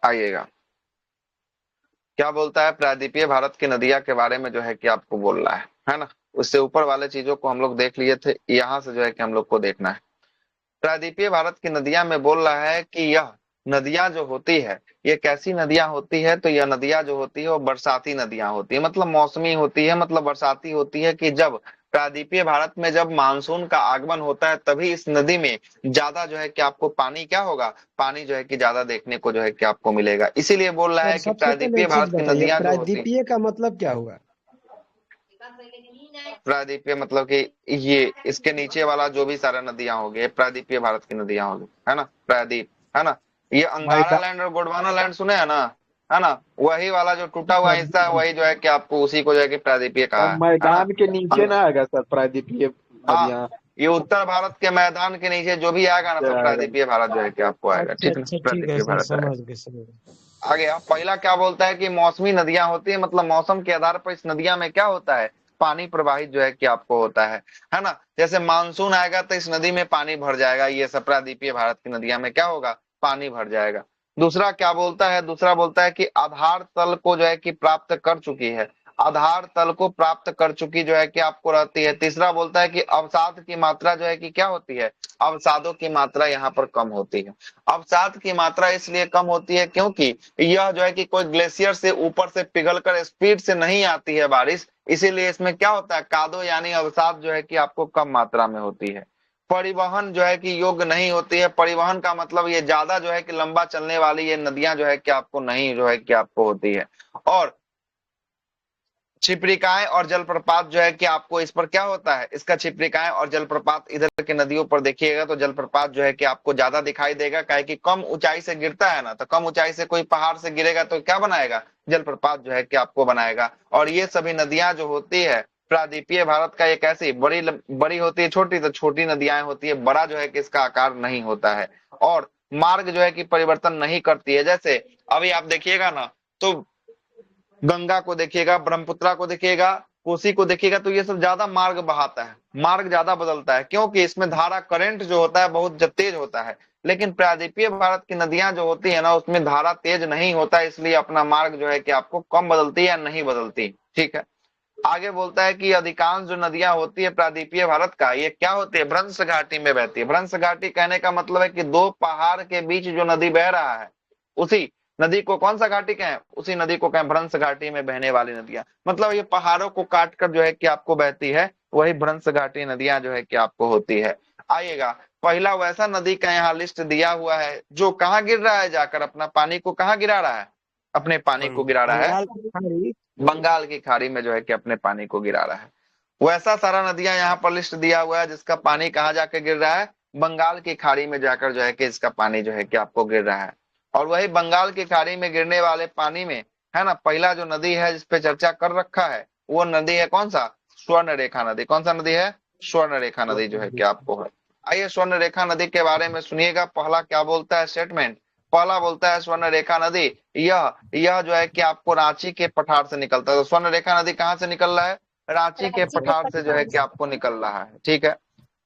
आइएगा, क्या बोलता है, प्रायद्वीपीय भारत की नदियां के बारे में जो है कि आपको बोल रहा है ना। उससे ऊपर वाले चीजों को हम लोग देख लिए थे, यहाँ से जो है कि हम लोग को देखना है। प्रायद्वीपीय भारत की नदियां में बोल रहा है कि यह नदियां जो होती है, ये कैसी नदियां होती है, तो यह नदियां जो होती है वो बरसाती नदियां होती है, मतलब मौसमी होती है, मतलब बरसाती होती है, कि जब प्रायद्वीपीय भारत में जब मानसून का आगमन होता है तभी इस नदी में ज्यादा जो है कि आपको पानी क्या होगा, पानी जो है कि ज्यादा देखने को जो है कि आपको मिलेगा। इसीलिए बोल रहा सर है कि सबसे पहले प्रायद्वीपीय एक चीज भारत की बताइए, नदियां जो होती, प्रायद्वीपीय का मतलब क्या हुआ? प्रायद्वीपीय मतलब कि ये इसके नीचे वाला जो भी सारा नदियां हो गए प्रायद्वीपीय भारत की नदियां हो गई, है ना, प्रायद्वीप, है ना। ये अंगारा मैदान। लैंड और गोंडवाना लैंड सुने हैं ना, है ना, वही वाला जो टूटा हुआ हिस्सा है वही जो है कि आपको उसी को जो है कि प्रायद्वीपीय कहा है ना। मैदान के नीचे अंग, ना आएगा सर प्रायद्वीपीय हाँ, नदियां? ये उत्तर भारत के मैदान के नीचे जो भी आएगा ना सब आएगा। प्रायद्वीपीय भारत जो है कि आपको आएगा, अच्छा ठीक है ना, अच्छा, ठीक है प्रायद्वीपीय सर, भारत आएगा। समझ गए समझ गए। आगे आप पहला क्या बोलता है कि मौसमी नदियां होती है, मतलब मौसम के आधार पर इस नदियां में क्या होता है, पानी प्रवाहित जो है कि आपको होता है ना। जैसे मानसून आएगा तो इस नदी में पानी भर जाएगा, ये सब प्रायद्वीपीय भारत की नदियां में क्या होगा, पानी भर जाएगा। दूसरा क्या बोलता है, दूसरा बोलता है कि आधार तल को जो है कि प्राप्त कर चुकी है, आधार तल को प्राप्त कर चुकी जो है कि आपको रहती है। तीसरा बोलता है कि अवसाद की मात्रा जो है कि क्या होती है, अवसादों की मात्रा यहाँ पर कम होती है। अवसाद की मात्रा इसलिए कम होती है क्योंकि यह जो है कि कोई ग्लेशियर से ऊपर से पिघलकर स्पीड से नहीं आती है बारिश, इसीलिए इसमें क्या होता है, कादो यानी अवसाद जो है कि आपको कम मात्रा में होती है। परिवहन जो है कि योग्य नहीं होती है, परिवहन का मतलब ये ज्यादा जो है कि लंबा चलने वाली ये नदियां जो है कि आपको नहीं जो है कि आपको होती है। और छिप्रिकाएं और जलप्रपात जो है कि आपको इस पर क्या होता है, इसका छिप्रिकाएं और जलप्रपात इधर के नदियों पर देखिएगा तो जलप्रपात जो है कि आपको ज्यादा दिखाई देगा, काहे कि कम ऊंचाई से गिरता है ना, तो कम ऊंचाई से कोई पहाड़ से गिरेगा तो क्या बनाएगा, जलप्रपात जो है कि आपको बनाएगा। और ये सभी नदियां जो होती है प्रायद्वीपीय भारत का एक ऐसी बड़ी बड़ी होती है, छोटी तो छोटी नदियां होती है, बड़ा जो है कि इसका आकार नहीं होता है। और मार्ग जो है कि परिवर्तन नहीं करती है। जैसे अभी आप देखिएगा ना, तो गंगा को देखिएगा, ब्रह्मपुत्रा को देखिएगा, कोसी को देखिएगा, तो ये सब ज्यादा मार्ग बहाता है, मार्ग ज्यादा बदलता है, क्योंकि इसमें धारा करंट जो होता है बहुत तेज होता है। लेकिन प्रायद्वीपीय भारत की नदियां जो होती है ना उसमें धारा तेज नहीं होता, इसलिए अपना मार्ग जो है कि आपको कम बदलती है या नहीं बदलती, ठीक है। आगे बोलता है कि अधिकांश जो नदियां होती है प्रायद्वीपीय भारत का, ये क्या होती है, भ्रंश घाटी में बहती है। भ्रंश घाटी कहने का मतलब है कि दो पहाड़ के बीच जो नदी बह रहा है, उसी नदी को कौन सा घाटी कहें, उसी नदी को कहें भ्रंश घाटी में बहने वाली नदियां, मतलब ये पहाड़ों को काट कर जो है कि आपको बहती है, वही भ्रंश घाटी नदियां जो है कि आपको होती है। आइएगा, पहला वैसा नदी का यहाँ लिस्ट दिया हुआ है जो कहाँ गिर रहा है, जाकर अपना पानी को कहाँ गिरा रहा है, अपने पानी को गिरा रहा है बंगाल की खाड़ी। बंगाल की खाड़ी में जो है कि अपने पानी को गिरा रहा है। वैसा सारा नदियां यहाँ पर लिस्ट दिया हुआ है जिसका पानी कहाँ जाके गिर रहा है, बंगाल की खाड़ी में जाकर जो है कि इसका पानी जो है कि आपको गिर रहा है। और वही बंगाल की खाड़ी में गिरने वाले पानी में, है ना, पहला जो नदी है जिसपे चर्चा कर रखा है वो नदी है कौन सा, स्वर्ण रेखा नदी। कौन सा नदी है, स्वर्ण रेखा नदी जो है कि आपको है। आइए स्वर्ण रेखा नदी के बारे में सुनिएगा, पहला क्या बोलता है स्टेटमेंट। पहला बोलता है स्वर्ण रेखा नदी, यह जो है कि आपको रांची के पठार से निकलता है। तो स्वर्ण रेखा नदी कहाँ से निकल रहा है, रांची के रांची के पठार से जो है पठार कि से। आपको निकल रहा है, ठीक है।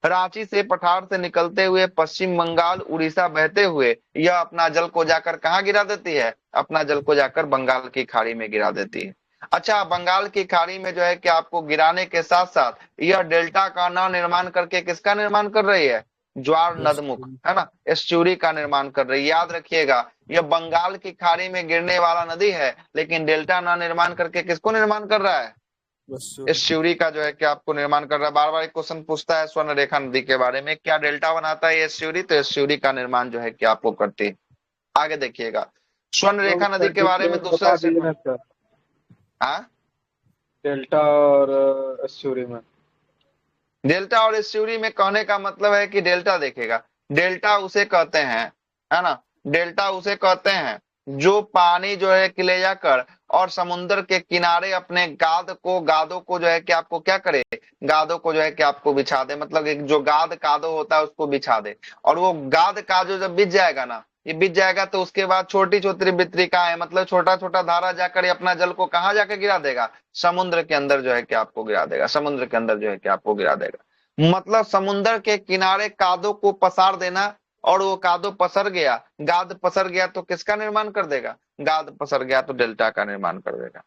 रांची से पठार से निकलते हुए पश्चिम बंगाल उड़ीसा बहते हुए यह अपना जल को जाकर कहाँ गिरा देती है, अपना जल को जाकर बंगाल की खाड़ी में गिरा देती है। अच्छा, बंगाल की खाड़ी में जो है कि आपको गिराने के साथ साथ यह डेल्टा का नव निर्माण करके किसका निर्माण कर रही है, ज्वार नदमुख, है ना, एस्चुरी का निर्माण कर रही है। याद रखिएगा, यह बंगाल की खाड़ी में गिरने वाला नदी है, लेकिन डेल्टा नव निर्माण करके किसको निर्माण कर रहा है, इस शिवरी का जो है कि आपको निर्माण कर रहा है। बार बार एक क्वेश्चन पूछता है स्वर्ण रेखा नदी के बारे में, क्या डेल्टा बनाता है ये शिवरी, तो इस शिवरी का निर्माण जो है कि आपको करती है। आगे देखिएगा, स्वर्ण तो रेखा नदी सर के बारे में डिटेल दूसरा बता दीजिए स्टेटमेंट। ना सर, हाँ, डेल्टा और एस्चुरी में। डेल्टा और एस्च्यूरी में कहने का मतलब है कि डेल्टा देखेगा, डेल्टा उसे कहते हैं, है ना, डेल्टा उसे कहते हैं जो पानी जो है कि ले जाकर और समुद्र के किनारे अपने गादों को जो है कि आपको क्या करे, गादों को जो है कि आपको बिछा दे, मतलब एक जो गाद कादो होता है उसको बिछा दे। और वो गाद कादो जब बिछ जाएगा ना, ये बिछ जाएगा तो उसके बाद छोटी छोटी वितरिकाएं, मतलब छोटा छोटा धारा जाकर अपना जल को कहाँ जाकर गिरा देगा, समुद्र के अंदर जो है कि आपको गिरा देगा, समुद्र के अंदर जो है कि आपको गिरा देगा। मतलब समुद्र के किनारे कादों को पसार देना और वो कादो पसर गया, गाद पसर गया तो किसका निर्माण कर देगा? गाद पसर गया तो डेल्टा का निर्माण कर देगा।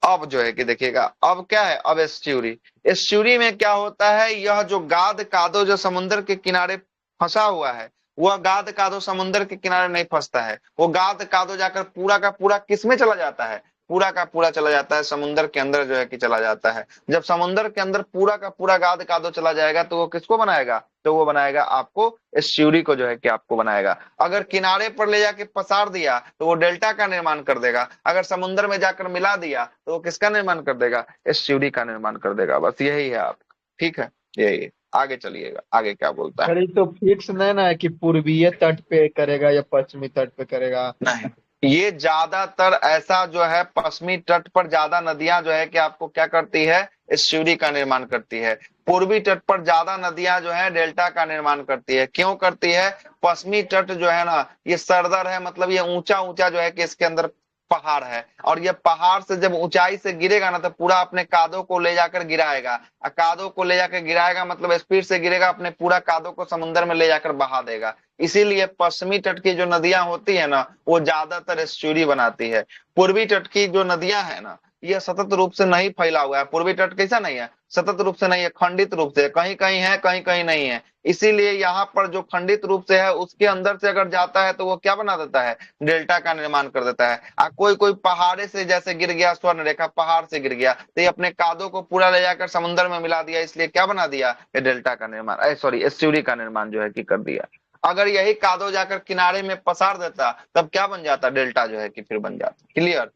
अब जो है कि देखिएगा, अब क्या है, अब एस्च्यूरी। एस्च्यूरी में क्या होता है, यह जो गाद कादो जो समुद्र के किनारे फंसा हुआ है, वह गाद कादो समुद्र के किनारे नहीं फंसता है, वो गाद कादो जाकर पूरा का पूरा किस में चला जाता है? पूरा का पूरा चला जाता है समुद्र के अंदर जो है कि चला जाता है। जब समुद्र के अंदर पूरा का पूरा गाद कादो चला जाएगा तो वो किसको बनाएगा? तो वो बनाएगा आपको एस्च्यूरी को जो है कि आपको बनाएगा। अगर किनारे पर ले जाके पसार दिया तो वो डेल्टा का निर्माण कर देगा, अगर समुद्र में जाकर मिला दिया तो वो किसका निर्माण कर देगा? एस्च्यूरी का निर्माण कर देगा। बस यही है आपका, ठीक है, यही है। आगे चलिएगा, आगे क्या बोलता है? सर ये तो फिक्स नहीं ना है कि पूर्वीय तट पे करेगा या पश्चिमी तट पे करेगा। नहीं, ये ज्यादातर ऐसा जो है पश्चिमी तट पर ज्यादा नदियां जो है कि आपको क्या करती है? एस्च्यूरी का निर्माण करती है। पूर्वी तट पर ज्यादा नदियां जो है डेल्टा का निर्माण करती है। क्यों करती है? पश्चिमी तट जो है ना, ये सरदर है, मतलब ये ऊंचा ऊंचा जो है कि इसके अंदर पहाड़ है, और ये पहाड़ से जब ऊंचाई से गिरेगा ना तो पूरा अपने कादों को ले जाकर गिराएगा। कादों को ले जाकर गिराएगा मतलब स्पीड से गिरेगा, अपने पूरा कादों को समुद्र में ले जाकर बहा देगा। इसीलिए पश्चिमी तट की जो नदियां होती है ना, वो ज्यादातर एस्च्यूरी बनाती है। पूर्वी तट की जो नदियां है ना, ये सतत रूप से नहीं फैला हुआ है। पूर्वी तट कैसा नहीं है? सतत रूप से नहीं है, खंडित रूप से, कहीं कहीं है कहीं कहीं नहीं है। इसीलिए यहाँ पर जो खंडित रूप से है उसके अंदर से अगर जाता है तो वो क्या बना देता है? डेल्टा का निर्माण कर देता है। कोई कोई पहाड़े से जैसे गिर गया, स्वर्ण रेखा पहाड़ से गिर गया तो ये अपने कादों को पूरा ले जाकर समुद्र में मिला दिया, इसलिए क्या बना दिया? ये डेल्टा का निर्माण, सॉरी एस्च्यूरी का निर्माण जो है कि कर दिया। अगर यही कादो जाकर किनारे में पसार देता तब क्या बन जाता? डेल्टा जो है कि फिर बन जाता। क्लियर?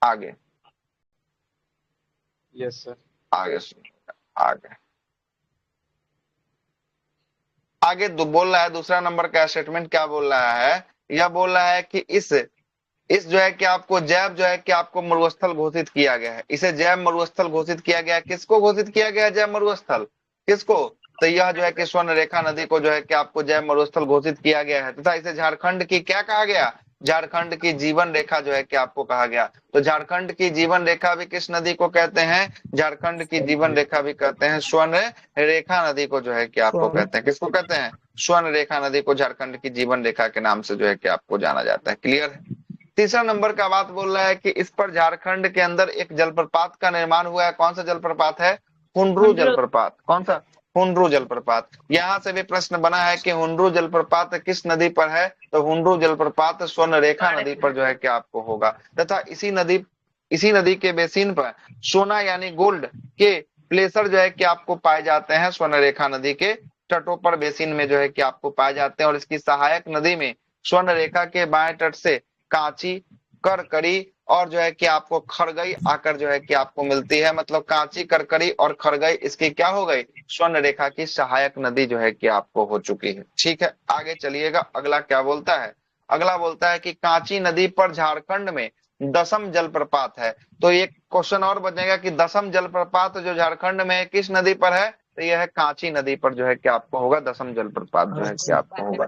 आगे, यस सर। आगे सुनिए, आगे आगे बोल रहा है दूसरा नंबर का स्टेटमेंट। क्या बोल रहा है? यह बोल रहा है कि इस जो है कि आपको जैव जो है कि आपको मरुस्थल घोषित किया गया है। इसे जैव मरुस्थल घोषित किया गया है। किसको घोषित किया गया है जैव मरुस्थल? किसको? तो यह जो है कि स्वर्ण रेखा नदी को जो है कि आपको जैव मरुस्थल घोषित किया गया है, तथा इसे झारखंड की क्या कहा गया? झारखंड की जीवन रेखा जो है कि आपको कहा गया। तो झारखंड की जीवन रेखा भी किस नदी को कहते हैं? झारखंड की जीवन रेखा भी कहते हैं स्वर्ण रेखा नदी को जो है कि आपको कहते हैं। किसको कहते हैं? स्वर्ण रेखा नदी को झारखंड की जीवन रेखा के नाम से जो है कि आपको जाना जाता है। क्लियर है? तीसरा नंबर का बात बोल रहा है कि इस पर झारखंड के अंदर एक जलप्रपात का निर्माण हुआ है। कौन सा जलप्रपात है? हुंड्रू जलप्रपात। कौन सा? हुंड्रू जलप्रपात। यहाँ से भी प्रश्न बना है कि हुंड्रू जलप्रपात किस नदी पर है? तो हुंड्रू जलप्रपात स्वर्ण रेखा नदी पर जो है कि आपको होगा, तथा इसी नदी के बेसिन पर सोना यानी गोल्ड के प्लेसर जो है कि आपको पाए जाते हैं। स्वर्ण रेखा नदी के तटों पर बेसिन में जो है कि आपको पाए जाते हैं, और इसकी सहायक नदी में स्वर्ण रेखा के बाएं तट से कांची, करकरी और जो है कि आपको खरगई आकर जो है कि आपको मिलती है। मतलब कांची, करकरी और खरगई इसकी क्या हो गई? स्वर्ण रेखा की सहायक नदी जो है कि आपको हो चुकी है। ठीक है, आगे चलिएगा। अगला क्या बोलता है? अगला बोलता है कि कांची नदी पर झारखंड में दसम जलप्रपात है। तो एक क्वेश्चन और बनेगा कि दसम जलप्रपात जो झारखंड में है किस नदी पर है? तो यह है कांची नदी पर जो है कि आपको होगा दसम जलप्रपात जो है कि आपको होगा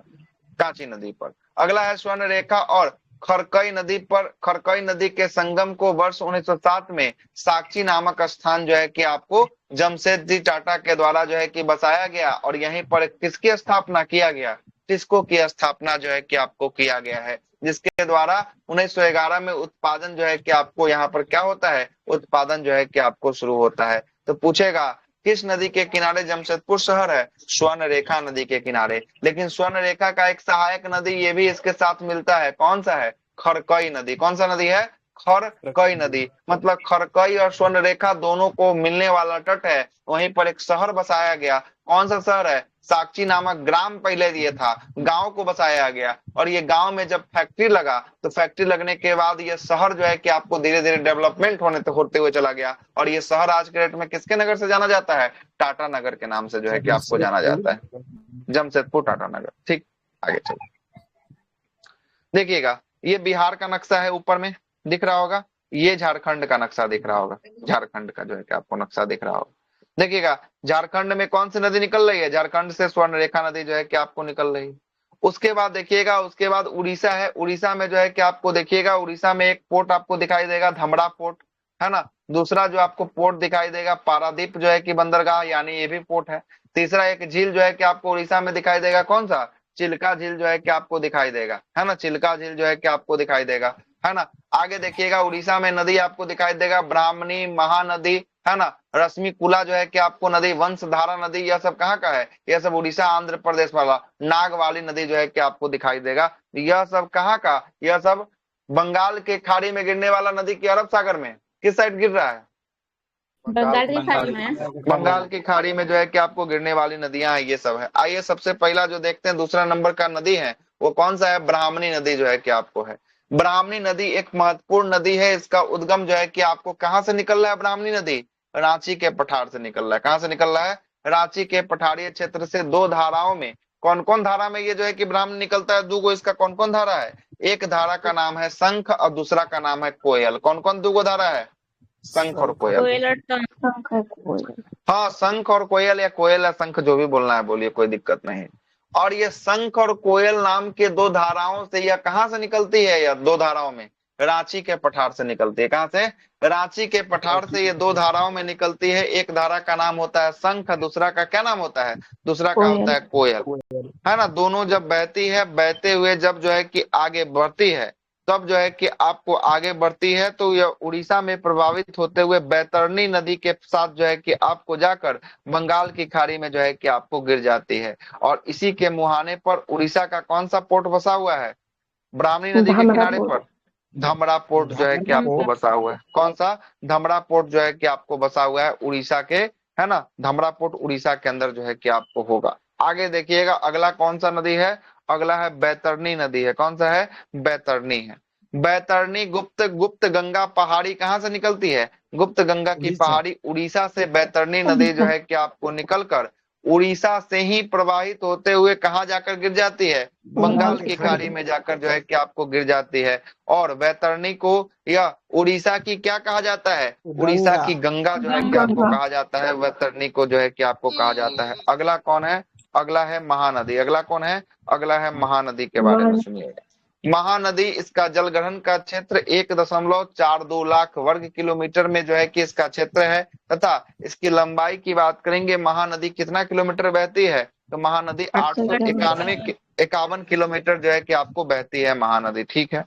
कांची नदी पर। अगला है स्वर्ण रेखा और खरकई नदी पर। खरकई नदी के संगम को वर्ष 1907 में साक्षी नामक स्थान जो है कि आपको जमशेदजी टाटा के द्वारा जो है कि बसाया गया, और यहीं पर किसकी स्थापना किया गया? टिस्को की स्थापना जो है कि आपको किया गया है, जिसके द्वारा 1911 में उत्पादन जो है कि आपको यहाँ पर क्या होता है? उत्पादन जो है कि आपको शुरू होता है। तो पूछेगा किस नदी के किनारे जमशेदपुर शहर है? स्वर्ण रेखा नदी के किनारे। लेकिन स्वर्ण रेखा का एक सहायक नदी ये भी इसके साथ मिलता है। कौन सा है? खरकई नदी। कौन सा नदी है? खरकई नदी। मतलब खरकई और स्वर्ण रेखा दोनों को मिलने वाला तट है, वहीं पर एक शहर बसाया गया। कौन सा शहर है? साक्षी नामक ग्राम पहले ये था, गांव को बसाया गया, और ये गांव में जब फैक्ट्री लगा तो फैक्ट्री लगने के बाद ये शहर जो है कि आपको धीरे धीरे डेवलपमेंट होते हुए चला गया, और ये शहर आज के डेट में किसके नगर से जाना जाता है? टाटा नगर के नाम से जो है कि आपको जाना जाता है, जमशेदपुर टाटा नगर। ठीक, आगे चलिए। देखिएगा, ये बिहार का नक्शा है, ऊपर में दिख रहा होगा। ये झारखंड का नक्शा दिख रहा होगा, झारखंड का जो है कि आपको नक्शा दिख रहा होगा। देखिएगा, झारखंड में कौन सी नदी निकल रही है? झारखंड से स्वर्ण रेखा नदी जो है कि आपको निकल रही है। उसके बाद देखिएगा, उसके बाद उड़ीसा है। उड़ीसा में जो है कि आपको देखिएगा, उड़ीसा में एक पोर्ट आपको दिखाई देगा, धमरा पोर्ट, है ना। दूसरा जो आपको पोर्ट दिखाई देगा, पारादीप जो है कि बंदरगाह, यानी ये भी पोर्ट है। तीसरा एक झील जो है कि आपको उड़ीसा में दिखाई देगा, कौन सा? चिल्का झील जो है कि आपको दिखाई देगा, है ना, चिल्का झील जो है कि आपको दिखाई देगा, है ना। आगे देखिएगा उड़ीसा में नदी आपको दिखाई देगा, ब्राह्मणी, महानदी, है ना, रश्मिकुला जो है कि आपको नदी, वंशधारा नदी, यह सब कहाँ का है, यह सब उड़ीसा आंध्र प्रदेश वाला। नागवाली नदी जो है कि आपको दिखाई देगा, यह सब कहाँ का, यह सब बंगाल के खाड़ी में गिरने वाला नदी की अरब सागर में किस साइड गिर रहा है, बंगाल की खाड़ी में। बंगाल की खाड़ी में जो है कि आपको गिरने वाली नदियां हैं, ये सब है। आइए सबसे पहला जो देखते हैं दूसरा नंबर का नदी है वो कौन सा है, ब्राह्मणी नदी जो है कि आपको है। ब्राह्मणी नदी एक महत्वपूर्ण नदी है, इसका उद्गम जो है कि आपको कहाँ से निकल रहा है, ब्राह्मणी नदी रांची के पठार से निकल रहा है। कहाँ से निकल रहा है, रांची के पठारीय क्षेत्र से। दो धाराओं में, कौन कौन धारा में ये जो है कि ब्राह्मणी निकलता है, दूगो, इसका कौन कौन धारा है, एक धारा का नाम है शंख और दूसरा का नाम है कोयल। कौन कौन दूगो धारा है, शंख और कोयल। कोयल और शंख है, कोयल। हाँ, शंख और कोयल या कोयल या शंख जो भी बोलना है बोलिए, कोई दिक्कत नहीं। और ये शंख और कोयल नाम के दो धाराओं से, यह कहाँ से निकलती है, यह दो धाराओं में रांची के पठार से निकलती है। कहाँ से, रांची के पठार से ये दो धाराओं में निकलती है। एक धारा का नाम होता है शंख, दूसरा का क्या नाम होता है, दूसरा का होता है कोयल, है ना। दोनों जब बहती है, बहते हुए जब जो है कि आगे बढ़ती है, तब जो है कि आपको आगे बढ़ती है तो यह उड़ीसा में प्रभावित होते हुए बैतरणी नदी के साथ जो है कि आपको जाकर बंगाल की खाड़ी में जो है कि आपको गिर जाती है। और इसी के मुहाने पर उड़ीसा का कौन सा पोर्ट बसा हुआ है, ब्राह्मणी नदी के किनारे पर धमरा पोर्ट जो है कि आपको बसा हुआ है। कौन सा, धमरा पोर्ट जो है कि आपको बसा हुआ है उड़ीसा के, है ना, धमरा पोर्ट उड़ीसा के अंदर जो है कि आपको होगा। आगे देखिएगा अगला कौन सा नदी है, अगला है बैतरणी नदी है। कौन सा है, बैतरणी है। बैतरणी गुप्त गंगा पहाड़ी कहाँ से निकलती है, गुप्त गंगा की पहाड़ी उड़ीसा से बैतरणी नदी जो है कि आपको निकलकर उड़ीसा से ही प्रवाहित होते हुए कहाँ जाकर गिर जाती है, बंगाल की खाड़ी में जाकर जो है कि आपको गिर जाती है। और बैतरणी को या उड़ीसा की क्या कहा जाता है, उड़ीसा की गंगा जो है कि आपको कहा जाता है, बैतरणी को जो है कि आपको कहा जाता है। अगला कौन है, अगला है महानदी। अगला कौन है, अगला है महानदी के बारे में सुनिएगा। महानदी, इसका जल ग्रहण का क्षेत्र 1.42 लाख वर्ग किलोमीटर में जो है कि इसका क्षेत्र है, तथा इसकी लंबाई की बात करेंगे, महानदी कितना किलोमीटर बहती है, तो महानदी 891 किलोमीटर जो है कि आपको बहती है महानदी। ठीक है,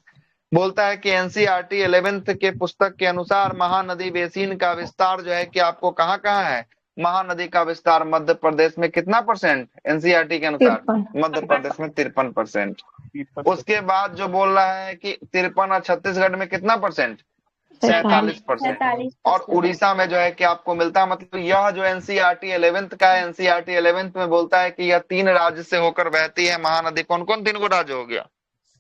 बोलता है कि एनसीईआरटी 11th के पुस्तक के अनुसार महानदी बेसिन का विस्तार जो है कि आपको कहाँ कहाँ है, महानदी का विस्तार मध्य प्रदेश में कितना %, एनसीईआरटी के अनुसार मध्य प्रदेश में 53%। उसके बाद जो बोल रहा है कि 53 और छत्तीसगढ़ में कितना %, 47%। और उड़ीसा में जो है कि आपको मिलता है। मतलब यह जो एनसीईआरटी 11th का है, एनसीईआरटी 11th में बोलता है कि यह 3 राज्य से होकर बहती है महानदी। कौन कौन 3 राज्य हो गया,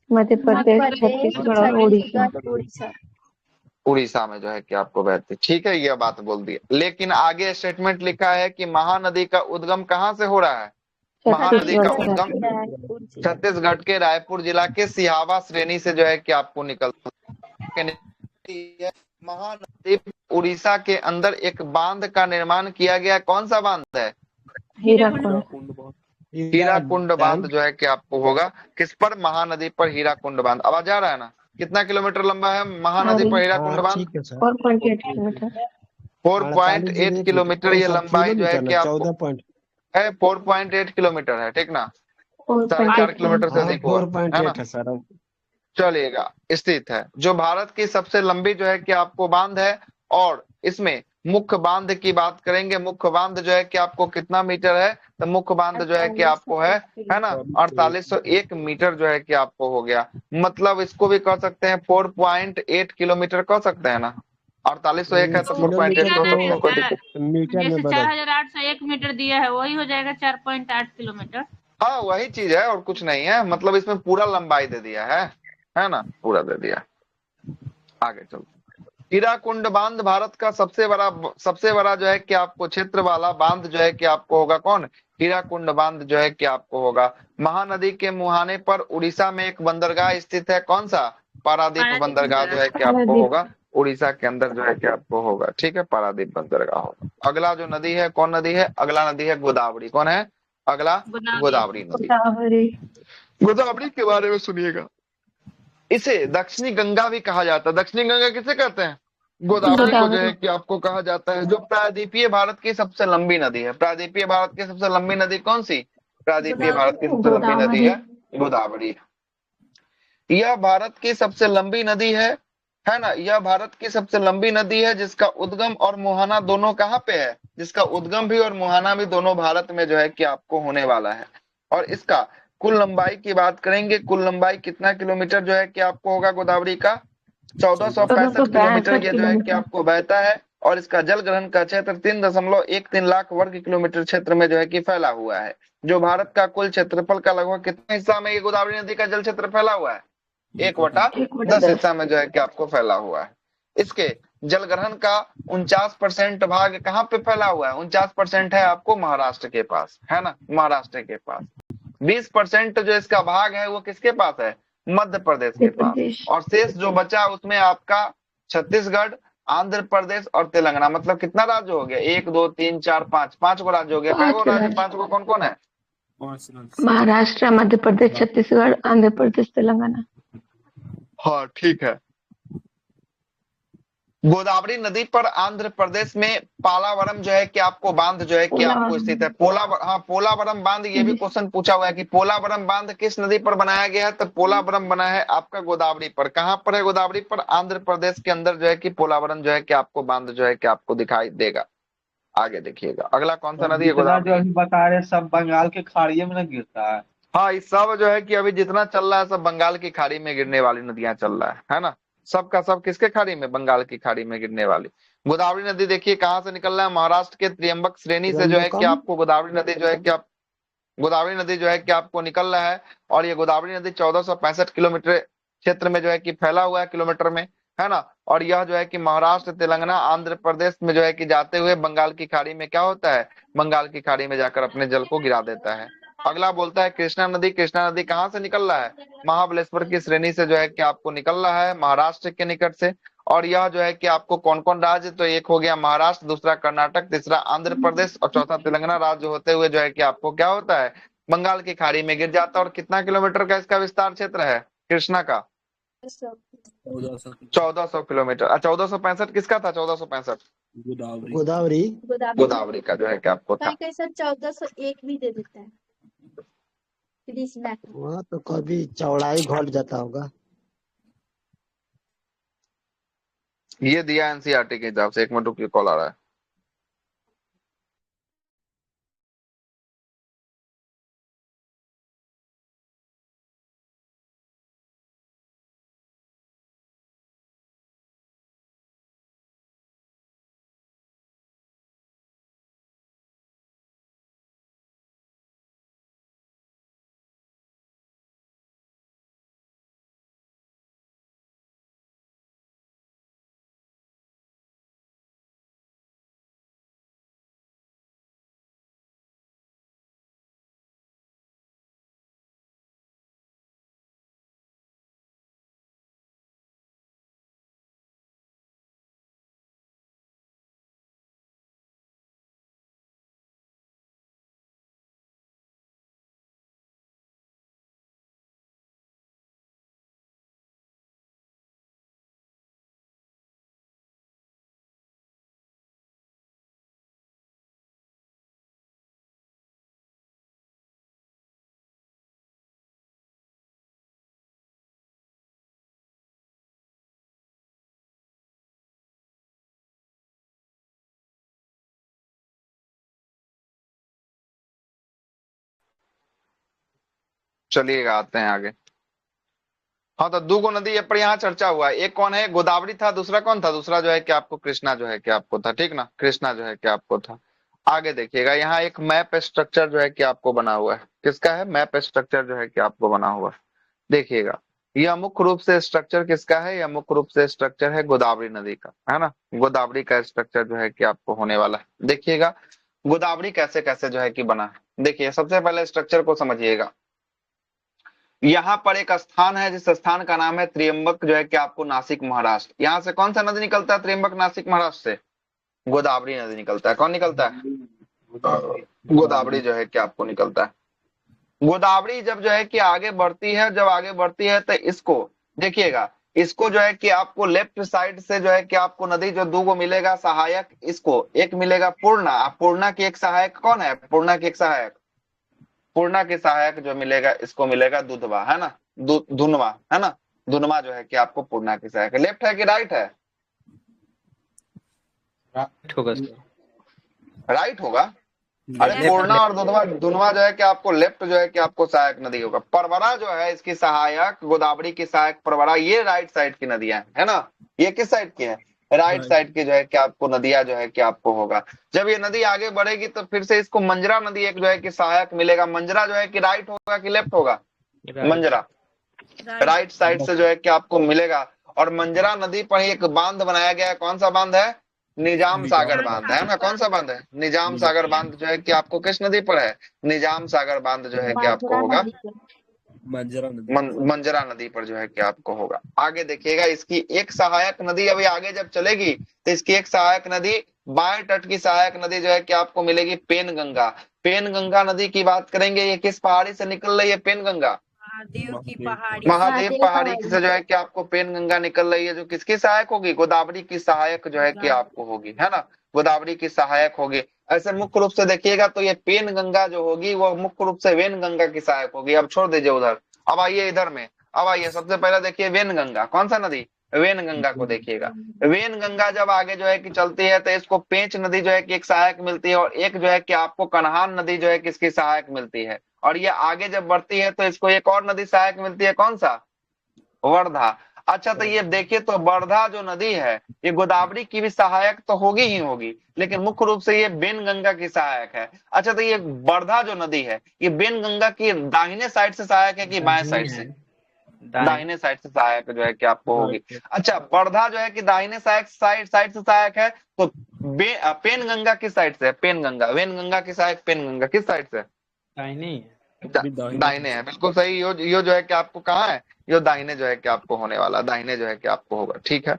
मध्य प्रदेश, छत्तीसगढ़ और उड़ीसा। उड़ीसा में जो है कि आपको बहती। ठीक है, यह बात बोल दी। लेकिन आगे स्टेटमेंट लिखा है कि महानदी का उद्गम कहाँ से हो रहा है, महानदी का उद्गम छत्तीसगढ़ के रायपुर जिला के सिहावा श्रेणी से जो है कि आपको निकलती है। महानदी उड़ीसा के अंदर एक बांध का निर्माण किया गया, कौन सा बांध है, हीराकुंड बांध जो है कि आपको होगा। किस पर, महानदी पर हीराकुंड बांध। आवाज आ रहा है ना, कितना किलोमीटर लंबा है महानदी पर हीराकुंड बांध, 4.8 किलोमीटर ये लंबाई जो है कि आपको है, 4.8 किलोमीटर है, ठीक ना, 4 किलोमीटर से अधिक है ना। चलिएगा, स्थित है, जो भारत की सबसे लंबी जो है कि आपको बांध है। और इसमें मुख्य बांध की बात करेंगे, मुख्य बांध जो है कि आपको कितना मीटर है, तो मुख्य बांध जो है कि आपको है ना 4801 मीटर जो है कि आपको हो गया। मतलब इसको भी कह सकते हैं 4.8 किलोमीटर कह सकते हैं ना, 4801 है तो 4.8 हो सकता है, कोई दिक्कत जैसे 4801 मीटर दिया है वही हो जाएगा 4.8 किलोमीटर। हाँ वही चीज है और कुछ नहीं है, मतलब इसमें पूरा लंबाई दे दिया है ना, पूरा दे दिया। आगे चलो, हीराकुंड बांध भारत का सबसे बड़ा जो है कि आपको क्षेत्र वाला बांध जो है कि आपको होगा कौन, हीराकुंड बांध जो है कि आपको होगा। महानदी के मुहाने पर उड़ीसा में एक बंदरगाह स्थित है, कौन सा, पारादीप बंदरगाह जो है कि आपको होगा, उड़ीसा के अंदर जो है कि आपको होगा। ठीक है, पारादीप बंदरगाह होगा। अगला जो नदी है, कौन नदी है, अगला नदी है गोदावरी। कौन है अगला, गोदावरी नदी। गोदावरी के बारे में सुनिएगा, इसे दक्षिणी गंगा भी कहा जाता है। दक्षिणी गंगा किसे कहते हैं, गोदावरी को जो है कि आपको कहा जाता है, जो प्रायद्वीपीय भारत की सबसे लंबी नदी है। प्रायद्वीपीय भारत की सबसे लंबी नदी कौन सी, प्रायद्वीपीय भारत की सबसे लंबी नदी है गोदावरी। यह भारत की सबसे लंबी नदी है ना। यह भारत की सबसे लंबी नदी है जिसका उद्गम और मुहाना दोनों कहाँ पे है, जिसका उद्गम भी और मुहाना भी दोनों भारत में जो है कि आपको होने वाला है। और इसका कुल लंबाई की बात करेंगे, कुल लंबाई कितना किलोमीटर जो है कि आपको होगा गोदावरी का, 1465 किलोमीटर ये जो है कि आपको बहता है। और इसका जल ग्रहण का क्षेत्र 3.13 लाख वर्ग किलोमीटर क्षेत्र में जो है कि फैला हुआ है, जो भारत का कुल क्षेत्रफल का लगभग कितने हिस्सा में ये गोदावरी नदी का जल क्षेत्र फैला हुआ है, 1/10 हिस्सा में जो है कि आपको फैला हुआ है। इसके जल ग्रहण का 49% भाग कहाँ पे फैला हुआ है, 49% है आपको महाराष्ट्र के पास, है ना, महाराष्ट्र के पास। 20% जो इसका भाग है वो किसके पास है, मध्य प्रदेश के पास। और शेष जो बचा उसमें आपका छत्तीसगढ़, आंध्र प्रदेश और तेलंगाना, मतलब कितना राज्य हो गया, 1 2 3 4 5, 5 गो राज्य हो गया। कई गो राज्य, 5 गो कौन कौन है, महाराष्ट्र, मध्य प्रदेश, छत्तीसगढ़, आंध्र प्रदेश, तेलंगाना। हाँ ठीक है। गोदावरी नदी पर आंध्र प्रदेश में पालावरम जो है कि आपको बांध जो है कि आपको स्थित है। पोलावरम बांध, ये भी क्वेश्चन पूछा हुआ है कि पोलावरम बांध किस नदी पर बनाया गया है, तो पोलावरम बना है आपका गोदावरी पर। कहां पर है गोदावरी पर, आंध्र प्रदेश के अंदर जो है कि पोलावरम जो है कि आपको बांध जो है कि आपको दिखाई देगा। आगे देखिएगा अगला कौन सा नदी है गोदावरी, जो अभी बता रहे सब बंगाल के खाड़िए में न गिरता है। हाँ इस सब जो है कि अभी जितना चल रहा है सब बंगाल की खाड़ी में गिरने वाली नदियां चल रहा है ना। सबका सब किसके खाड़ी में, बंगाल की खाड़ी में गिरने वाली। गोदावरी नदी देखिए कहां से निकल रहा है, महाराष्ट्र के त्रियंबक श्रेणी से जो है कि आपको गोदावरी नदी जो है कि आप गोदावरी नदी जो है कि आपको निकल रहा है। और ये गोदावरी नदी 1465 किलोमीटर क्षेत्र में जो है कि फैला हुआ है, किलोमीटर में, है ना। और यह जो है कि महाराष्ट्र, तेलंगाना, आंध्र प्रदेश में जो है कि जाते हुए बंगाल की खाड़ी में क्या होता है, बंगाल की खाड़ी में जाकर अपने जल को गिरा देता है। अगला बोलता है कृष्णा नदी। कृष्णा नदी कहां से निकल रहा है, महाबलेश्वर की श्रेणी से जो है कि आपको निकल रहा है, महाराष्ट्र के निकट से। और यह जो है कि आपको कौन कौन राज्य, तो एक हो गया महाराष्ट्र, दूसरा कर्नाटक, तीसरा आंध्र प्रदेश और चौथा तेलंगाना राज्य होते हुए जो है कि आपको क्या होता है, बंगाल की खाड़ी में गिर जाता है। और कितना किलोमीटर का इसका विस्तार क्षेत्र है कृष्णा का, 1400 किलोमीटर। 1465 किसका था, 1465 गोदावरी गोदावरी का जो है कि आपको था। 1401 भी दे देता है कृष्णा का। वहाँ तो कभी चौड़ाई घट जाता होगा। ये दिया एनसीईआरटी के हिसाब से। एक मिनट रुकिए, कॉल आ रहा है। चलिएगा आते हैं आगे। हाँ तो दो नदी पर यहाँ चर्चा हुआ है। एक कौन है, गोदावरी था, दूसरा कौन था, दूसरा जो है कि आपको कृष्णा जो है कि आपको था, ठीक ना, कृष्णा जो है कि आपको था। आगे देखिएगा यहाँ एक मैप स्ट्रक्चर जो है कि आपको बना हुआ है। किसका है, मैप स्ट्रक्चर जो है कि आपको बना हुआ है। देखिएगा यह मुख्य रूप से स्ट्रक्चर किसका है, यह मुख्य रूप से स्ट्रक्चर है गोदावरी नदी का, है ना। गोदावरी का स्ट्रक्चर जो है कि आपको होने वाला है। देखिएगा गोदावरी कैसे कैसे जो है कि बना है। देखिए सबसे पहले स्ट्रक्चर को समझिएगा। यहाँ पर एक स्थान है जिस स्थान का नाम है त्रियंबक जो है कि आपको नासिक महाराष्ट्र। यहाँ से कौन सा नदी निकलता है त्रियंबक नासिक महाराष्ट्र से, गोदावरी नदी निकलता है। कौन निकलता है, गोदावरी जो है कि आपको निकलता है। गोदावरी जब जो है कि आगे बढ़ती है, जब आगे बढ़ती है तो इसको देखिएगा, इसको जो है कि आपको लेफ्ट साइड से जो है कि आपको नदी जो दो मिलेगा सहायक, इसको एक मिलेगा पूर्णा। पूर्णा की एक सहायक कौन है, पूर्णा की एक सहायक, पूर्णा की सहायक जो मिलेगा इसको मिलेगा दुधवा, है ना, धुनवा, है ना, धुनवा जो है कि आपको पूर्णा की सहायक है। लेफ्ट है कि राइट है? राइट होगा सर। राइट होगा। अरे पूर्णा और दुधवा, दुधवा जो है कि आपको लेफ्ट जो है कि आपको सहायक नदी होगा। परवरा जो है इसकी सहायक, गोदावरी की सहायक परवरा, ये राइट साइड की नदियां है ना। ये किस साइड की है? राइट साइड की जो है कि आपको नदियां जो है कि आपको होगा। जब ये नदी आगे बढ़ेगी तो फिर से इसको मंजरा नदी एक जो है कि सहायक मिलेगा। मंजरा जो है कि राइट होगा कि लेफ्ट होगा? मंजरा राइट साइड से जो है कि आपको मिलेगा। और मंजरा नदी पर ही एक बांध बनाया गया है। कौन सा बांध है? निजाम सागर बांध, है ना। कौन सा बांध है? निजाम सागर बांध जो है कि आपको किस नदी पर है? निजाम सागर बांध जो है कि आपको होगा मंजरा नदी पर जो है कि आपको होगा। आगे देखिएगा, इसकी एक सहायक नदी अभी आगे जब चलेगी तो इसकी एक सहायक नदी, बाएं तट की सहायक नदी जो है कि आपको मिलेगी पेनगंगा। पेनगंगा नदी की बात करेंगे, ये किस पहाड़ी से निकल रही है पेनगंगा? महादेव पहाड़ी से जो है कि आपको पेनगंगा निकल रही है, जो किसकी सहायक होगी? गोदावरी की सहायक जो है कि आपको होगी, है ना, गोदावरी की सहायक होगी। ऐसे मुख्य रूप से देखिएगा तो ये पेनगंगा जो होगी वो मुख्य रूप से वेनगंगा की सहायक होगी। अब छोड़ दीजिए उधर, अब आइए इधर में। अब आइए सबसे पहले देखिए वेनगंगा, कौन सा नदी? वेनगंगा को देखिएगा। वेनगंगा जब आगे जो है कि चलती है तो इसको पेंच नदी जो है कि एक सहायक मिलती है, और एक जो है कि आपको कन्हान नदी जो है कि इसकी सहायक मिलती है। और ये आगे जब बढ़ती है तो इसको एक और नदी सहायक मिलती है, कौन सा? वर्धा। अच्छा, तो ये देखिए तो वर्धा जो नदी है ये गोदावरी की भी सहायक तो होगी ही होगी, लेकिन मुख्य रूप से ये बेनगंगा की सहायक है। अच्छा, तो ये वर्धा जो नदी है ये बेनगंगा की दाहिने साइड से सहायक है कि बाएं साइड से? दाहिने साइड से सहायक जो है कि आपको होगी। अच्छा, वर्धा जो है कि दाहिने साइड से सहायक है, तो पेनगंगा किस साइड से है? पेनगंगा, वेनगंगा की सहायक पेनगंगा किस साइड से? दाहिने है, बिल्कुल सही। यो जो है कि आपको कहाँ है? यो दाहिने जो है कि आपको होने वाला, दाहिने जो है कि आपको होगा। ठीक है,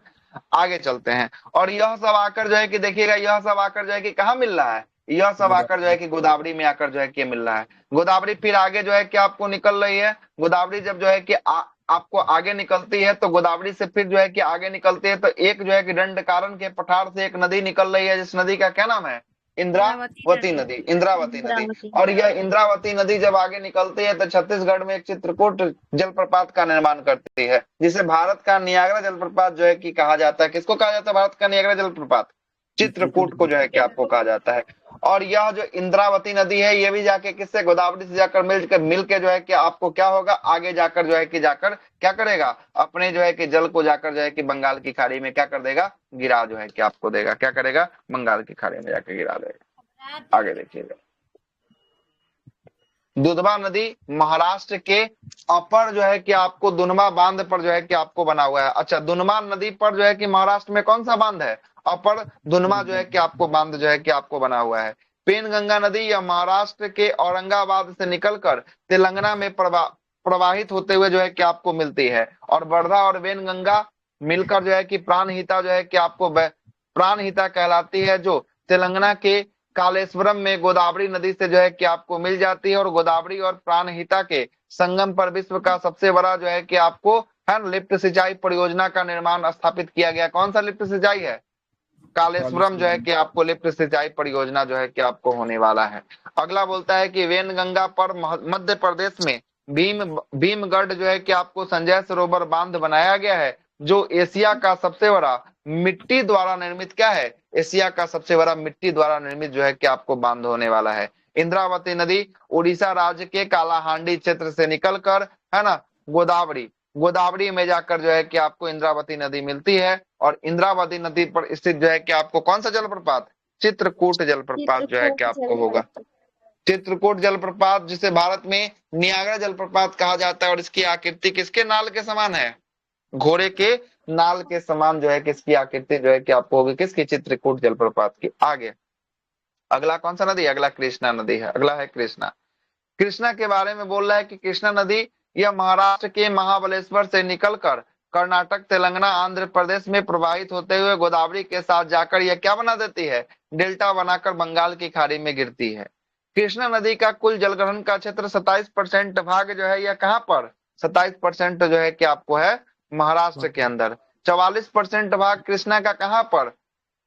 आगे चलते हैं। और यह सब आकर जो है कि देखिएगा, यह सब आकर जो है कि कहाँ मिल रहा है? यह सब आकर जो है कि गोदावरी में आकर जो है कि मिल रहा है। गोदावरी फिर आगे जो है कि आपको निकल रही है। गोदावरी जब जो है कि आपको आगे निकलती है तो गोदावरी से फिर जो है कि आगे निकलती है तो एक जो है कि दंडकारण्य के पठार से एक नदी निकल रही है, जिस नदी का क्या नाम है? इंद्रावती नदी, इंद्रावती नदी। और यह इंद्रावती नदी जब आगे निकलती है तो छत्तीसगढ़ में एक चित्रकूट जलप्रपात का निर्माण करती है, जिसे भारत का नियाग्रा जलप्रपात जो है कि कहा जाता है। किसको कहा जाता है भारत का नियाग्रा जलप्रपात? चित्रकूट को जो है कि आपको कहा जाता है। और यह जो इंद्रावती नदी है ये भी जाके किससे? गोदावरी से जाकर मिलके जो है कि आपको क्या होगा? आगे जाकर जो है कि जाकर क्या करेगा? अपने जो है कि जल को जाकर जो है कि बंगाल की खाड़ी में क्या कर देगा? गिरा जो है कि आपको देगा। क्या करेगा? बंगाल की खाड़ी में जाकर गिरा देगा। आगे देखिएगा, दुधवा नदी महाराष्ट्र के अपर जो है कि आपको दुनमा बांध पर जो है कि आपको बना हुआ है। अच्छा, दुनमा नदी पर जो है कि महाराष्ट्र में कौन सा बांध है? अपर दुनमा जो है कि आपको बांध जो है कि आपको बना हुआ है। पेनगंगा नदी यह महाराष्ट्र के औरंगाबाद से निकलकर तेलंगाना में प्रवाहित होते हुए जो है कि आपको मिलती है। और वर्धा और वेनगंगा मिलकर जो है कि प्राणहिता जो है कि आपको प्राणहिता कहलाती है, जो तेलंगाना के कालेश्वरम में गोदावरी नदी से जो है कि आपको मिल जाती है। और गोदावरी और प्राणहिता के संगम पर विश्व का सबसे बड़ा जो है कि आपको है लिफ्ट सिंचाई परियोजना का निर्माण स्थापित किया गया। कौन सा लिफ्ट सिंचाई है? कालेश्वरम जो है कि आपको लिफ्ट सिंचाई परियोजना जो है कि आपको होने वाला है। अगला बोलता है कि वेनगंगा पर मध्य प्रदेश में भीमगढ़ जो है कि आपको संजय सरोवर बांध बनाया गया है, जो एशिया का सबसे बड़ा मिट्टी द्वारा निर्मित क्या है? एशिया का सबसे बड़ा मिट्टी द्वारा निर्मित जो है कि आपको बांध होने वाला है। इंद्रावती नदी उड़ीसा राज्य के कालाहांडी क्षेत्र से निकलकर, है ना, गोदावरी में जाकर जो है कि आपको इंद्रावती नदी मिलती है। और इंद्रावती नदी पर स्थित जो है कि आपको कौन सा जलप्रपात? चित्रकूट जलप्रपात जो है कि आपको होगा। चित्रकूट जलप्रपात, जिसे भारत में नियाग्रा जलप्रपात कहा जाता है। और इसकी आकृति किसके नाल के समान है? घोड़े के नाल के समान जो है कि इसकी आकृति जो है कि आपको होगी। किसकी? चित्रकूट जलप्रपात की। आगे अगला कौन सा नदी? अगला कृष्णा नदी है। अगला है कृष्णा। कृष्णा के बारे में बोल रहा है कि कृष्णा नदी यह महाराष्ट्र के महाबलेश्वर से निकलकर कर्नाटक, तेलंगाना, आंध्र प्रदेश में प्रवाहित होते हुए गोदावरी के साथ जाकर यह क्या बना देती है? डेल्टा बनाकर बंगाल की खाड़ी में गिरती है। कृष्णा नदी का कुल जलग्रहण का क्षेत्र 27% भाग जो है यह कहाँ पर? 27% जो है कि आपको है महाराष्ट्र के अंदर। 44% भाग कृष्णा का कहाँ पर?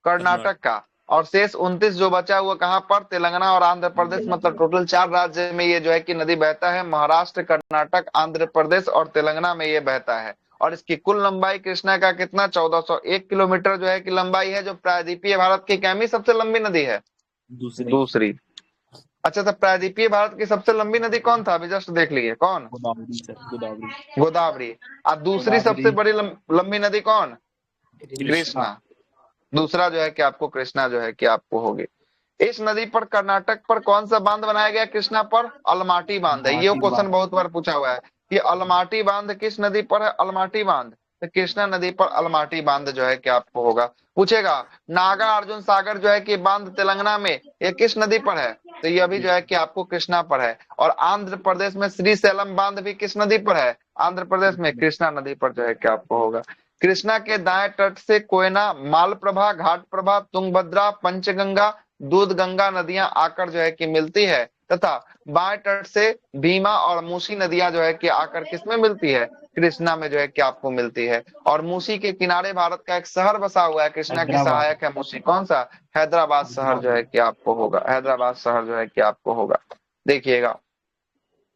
कर्नाटक का। और शेष 29 जो बचा हुआ कहाँ पर, तेलंगाना और आंध्र प्रदेश, मतलब टोटल 4 राज्य में ये जो है कि नदी बहता है। महाराष्ट्र, कर्नाटक, आंध्र प्रदेश और तेलंगाना में ये बहता है। और इसकी कुल लंबाई कृष्णा का कितना, 1401 किलोमीटर जो है कि लंबाई है। जो प्रायद्वीपीय भारत की कैमी सबसे लंबी नदी है, दूसरी। अच्छा, तो प्रायद्वीपीय भारत की सबसे लंबी नदी कौन था, अभी जस्ट देख लिए, कौन, गोदावरी सर, गोदावरी। गोदावरी। और दूसरी सबसे बड़ी लंबी नदी कौन, कृष्णा। दूसरा जो है कि आपको कृष्णा जो है कि आपको होगी। इस नदी पर कर्नाटक पर कौन सा बांध बनाया गया, कृष्णा पर अलमाटी बांध है। ये क्वेश्चन बहुत बार पूछा हुआ है कि अलमाटी बांध किस नदी पर है, अलमाटी बांध, तो कृष्णा नदी पर अलमाटी बांध जो है कि आपको होगा। पूछेगा नागा अर्जुन सागर जो है कि बांध तेलंगाना में, ये किस नदी पर है, तो ये भी जो है कि आपको कृष्णा पर है। और आंध्र प्रदेश में श्रीशैलम बांध भी किस नदी पर है, आंध्र प्रदेश में कृष्णा नदी पर जो है कि आपको होगा। कृष्णा के दाएं तट से कोयना, मालप्रभा, घाटप्रभा, तुंगभद्रा, पंचगंगा, दूधगंगा नदियां आकर जो है कि मिलती है, तथा बाएं तट से भीमा और मूसी नदियां जो है कि आकर किसमें मिलती है, कृष्णा में जो है कि आपको मिलती है। और मूसी के किनारे भारत का एक शहर बसा हुआ है, कृष्णा की सहायक है मूसी, कौन सा, हैदराबाद शहर जो है कि आपको होगा, हैदराबाद शहर जो है कि आपको होगा। देखिएगा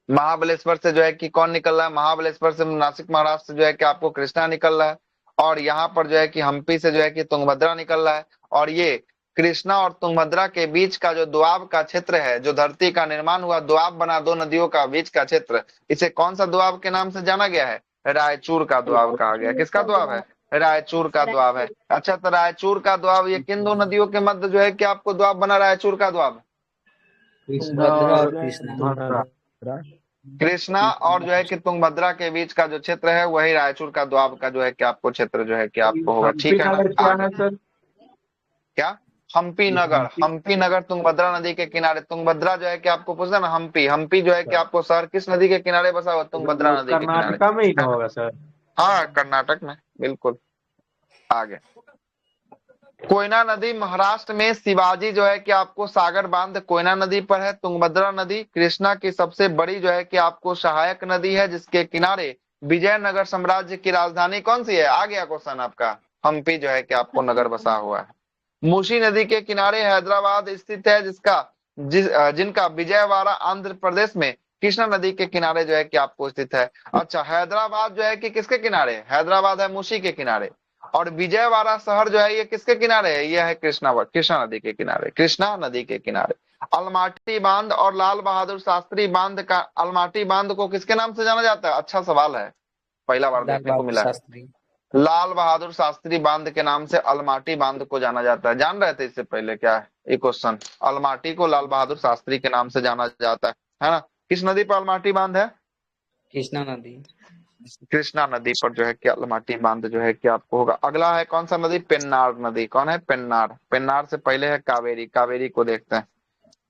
महाबलेश्वर से जो है कि कौन निकल रहा है, महाबलेश्वर से नासिक महाराष्ट्र से जो है कि आपको कृष्णा निकल रहा है। और यहाँ पर जो है कि हम्पी से जो है कि तुंगभद्रा निकल रहा है। और ये कृष्णा और तुंगभद्रा के बीच का जो दोआब का क्षेत्र है, जो धरती का निर्माण हुआ, दोआब बना दो नदियों का बीच का क्षेत्र, इसे कौन सा दोआब के नाम से जाना गया है, रायचूर का दोआब कहा गया। किसका दोआब है, रायचूर का दोआब है। अच्छा, तो रायचूर का दोआब ये किन दो नदियों के मध्य जो है कि आपको दोआब बना, रायचूर का दोआब, कृष्णा और जो है कि तुंगभद्रा के बीच का जो क्षेत्र है वही रायचूर का दोआब का जो है कि आपको क्षेत्र जो है कि आपको होगा। ठीक है ना, आगे सर क्या, हम्पी नगर, हम्पी नगर तुंगभद्रा नदी के किनारे। तुंगभद्रा जो है कि आपको पूछना ना, हम्पी, हम्पी जो है कि आपको शहर किस नदी के किनारे बसा हुआ, तुंगभद्रा नदी के किनारे। कर्नाटका में ही ना होगा सर, हाँ, कर्नाटक में, बिल्कुल। आगे कोयना नदी महाराष्ट्र में, शिवाजी जो है कि आपको सागर बांध कोयना नदी पर है। तुंगभद्रा नदी कृष्णा की सबसे बड़ी जो है कि आपको सहायक नदी है, जिसके किनारे विजयनगर साम्राज्य की राजधानी कौन सी है, आ गया क्वेश्चन आपका, हम्पी जो है कि आपको नगर बसा हुआ है। मूसी नदी के किनारे हैदराबाद स्थित है, जिनका विजयवाड़ा आंध्र प्रदेश में कृष्णा नदी के किनारे जो है कि आपको स्थित है। अच्छा, हैदराबाद जो है कि किसके किनारे, हैदराबाद है मूसी के किनारे। और विजयवाड़ा शहर जो है ये किसके किनारे है, ये है कृष्णा नदी के किनारे, कृष्णा नदी के किनारे। अलमाटी बांध और लाल बहादुर शास्त्री बांध का, अलमाटी बांध को किसके नाम से जाना जाता है, अच्छा सवाल है, पहला बार देखने को मिला है। लाल बहादुर शास्त्री बांध के नाम से अलमाटी बांध को जाना जाता है। जान रहे थे इससे पहले क्या है ये क्वेश्चन, अलमाटी को लाल बहादुर शास्त्री के नाम से जाना जाता है ना। किस नदी पर अलमाटी बांध है, कृष्णा नदी, कृष्णा नदी पर जो है कि अलमाटी बांध जो है कि आपको होगा। अगला है कौन सा नदी, पेन्नार नदी। कौन है, पेन्नार। पेन्नार से पहले है कावेरी, कावेरी को देखते हैं।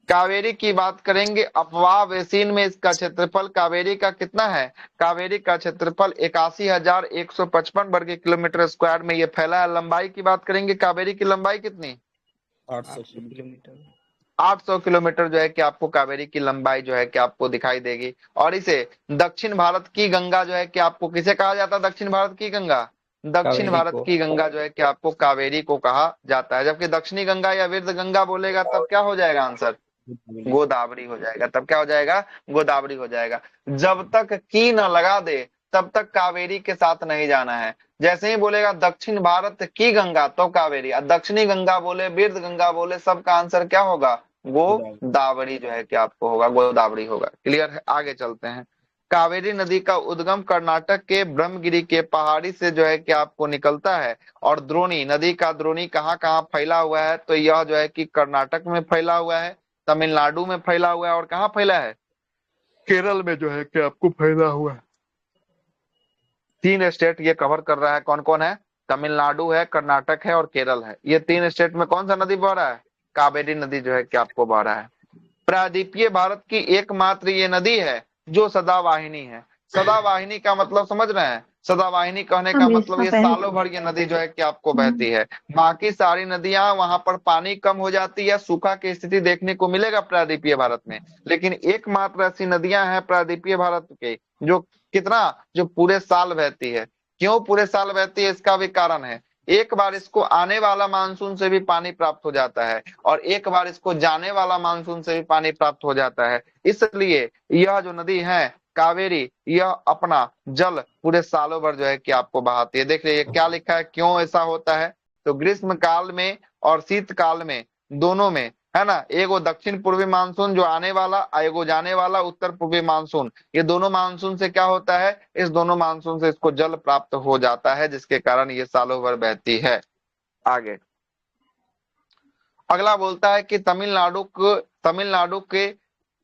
कावेरी की बात करेंगे, अफवाह बेसिन में इसका क्षेत्रफल कावेरी का कितना है, कावेरी का क्षेत्रफल 81,155 वर्ग किलोमीटर स्क्वायर में ये फैला है। लंबाई की बात करेंगे, कावेरी की लंबाई कितनी, 800 किलोमीटर, 800 किलोमीटर जो है कि आपको कावेरी की लंबाई जो है कि आपको दिखाई देगी। और इसे दक्षिण भारत की गंगा जो है कि आपको किसे कहा जाता है, दक्षिण भारत की गंगा, दक्षिण भारत की गंगा जो है कि आपको कावेरी को कहा जाता है। जबकि दक्षिणी गंगा या विरध गंगा बोलेगा तब क्या हो जाएगा आंसर, गोदावरी हो जाएगा। तब क्या हो जाएगा, गोदावरी हो जाएगा। जब तक की न लगा दे तब तक कावेरी के साथ नहीं जाना है। जैसे ही बोलेगा दक्षिण भारत की गंगा तो कावेरी, और दक्षिणी गंगा बोले, बिरध गंगा बोले, सबका आंसर क्या होगा, गोदावरी जो है कि आपको होगा, गोदावरी होगा। क्लियर है, आगे चलते हैं। कावेरी नदी का उद्गम कर्नाटक के ब्रह्मगिरी के पहाड़ी से जो है कि आपको निकलता है। और द्रोणी नदी का, द्रोणी कहाँ कहाँ फैला हुआ है, तो यह जो है कि कर्नाटक में फैला हुआ है, तमिलनाडु में फैला हुआ है, और कहाँ फैला है, केरल में जो है कि आपको फैला हुआ है। 3 स्टेट ये कवर कर रहा है। कौन कौन है, तमिलनाडु है, कर्नाटक है और केरल है। ये 3 स्टेट में कौन सा नदी बह रहा है, कावेरी नदी जो है कि आपको बह रहा है। प्रायद्वीपीय भारत की एकमात्र ये नदी है जो सदावाहिनी है। सदावाहिनी का मतलब समझ रहे हैं, सदावाहिनी कहने का मतलब ये सालों भर ये नदी जो है कि आपको बहती है। बाकी सारी नदियां वहां पर पानी कम हो जाती है, सूखा की स्थिति देखने को मिलेगा प्रायद्वीपीय भारत में। लेकिन एकमात्र ऐसी नदियां हैं प्रायद्वीपीय भारत के जो कितना, जो पूरे साल बहती है। क्यों पूरे साल बहती है, इसका भी कारण है एक बार इसको आने वाला मानसून से भी पानी प्राप्त हो जाता है और एक बार इसको जाने वाला मानसून से भी पानी प्राप्त हो जाता है। इसलिए यह जो नदी है कावेरी, यह अपना जल पूरे सालों भर जो है कि आपको बहाती है। देख लीजिए क्या लिखा है, क्यों ऐसा होता है। तो ग्रीष्म काल में और शीत काल में दोनों में, है ना, एगो दक्षिण पूर्वी मानसून जो आने वाला, एगो जाने वाला उत्तर पूर्वी मानसून, ये दोनों मानसून से क्या होता है, इस दोनों मानसून से इसको जल प्राप्त हो जाता है, जिसके कारण ये सालों भर बहती है। आगे अगला बोलता है कि तमिलनाडु के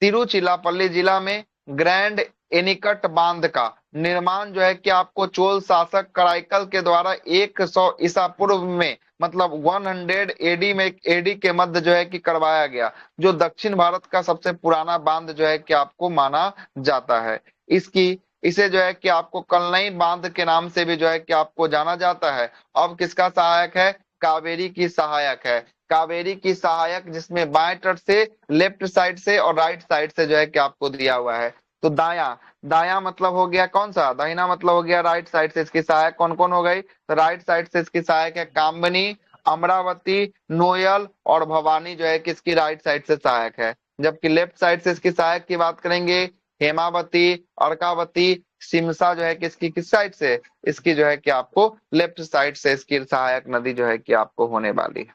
तिरुचिरापल्ली जिला में ग्रैंड एनिकट बांध का निर्माण जो है कि आपको चोल शासक कराइकल के द्वारा 100 ईसा पूर्व में, मतलब 100 एडी के मध्य जो है कि करवाया गया, जो दक्षिण भारत का सबसे पुराना बांध जो है कि आपको माना जाता है। इसे जो है कि आपको कलनई बांध के नाम से भी जो है कि आपको जाना जाता है। अब किसका सहायक है, कावेरी की सहायक है। कावेरी की सहायक जिसमें बाएं तट से, लेफ्ट साइड से और राइट साइड से जो है कि आपको दिया हुआ है। तो दाया मतलब हो गया कौन सा, दाहिना मतलब हो गया राइट साइड से। इसकी सहायक कौन कौन हो गई, तो राइट साइड से इसकी सहायक है कामबनी, अमरावती, नोयल और भवानी जो है कि इसकी राइट साइड से सहायक है। जबकि लेफ्ट साइड से इसकी सहायक की बात करेंगे हेमावती, अर्कावती, सिमसा जो है कि इसकी किस साइड से, इसकी जो है कि आपको लेफ्ट साइड से इसकी सहायक नदी जो है कि आपको होने वाली है।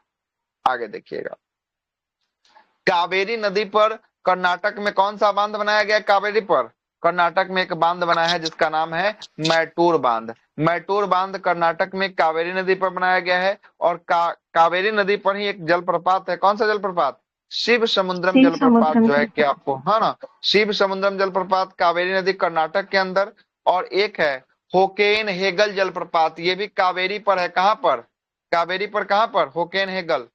आगे देखिएगा, कावेरी नदी पर कर्नाटक में कौन सा बांध बनाया गया, कावेरी पर कर्नाटक में एक बांध बना है जिसका नाम है मैटूर बांध। मैटूर बांध कर्नाटक में कावेरी नदी पर बनाया गया है और कावेरी नदी पर ही एक जलप्रपात है। कौन सा जलप्रपात, शिव समुद्रम जलप्रपात जो है कि आपको, है ना, शिव समुद्रम जलप्रपात कावेरी नदी कर्नाटक के अंदर। और एक है होकेन हेगल जलप्रपात, ये भी कावेरी पर है। कहां पर, कावेरी पर कहां पर, होकेन हेगल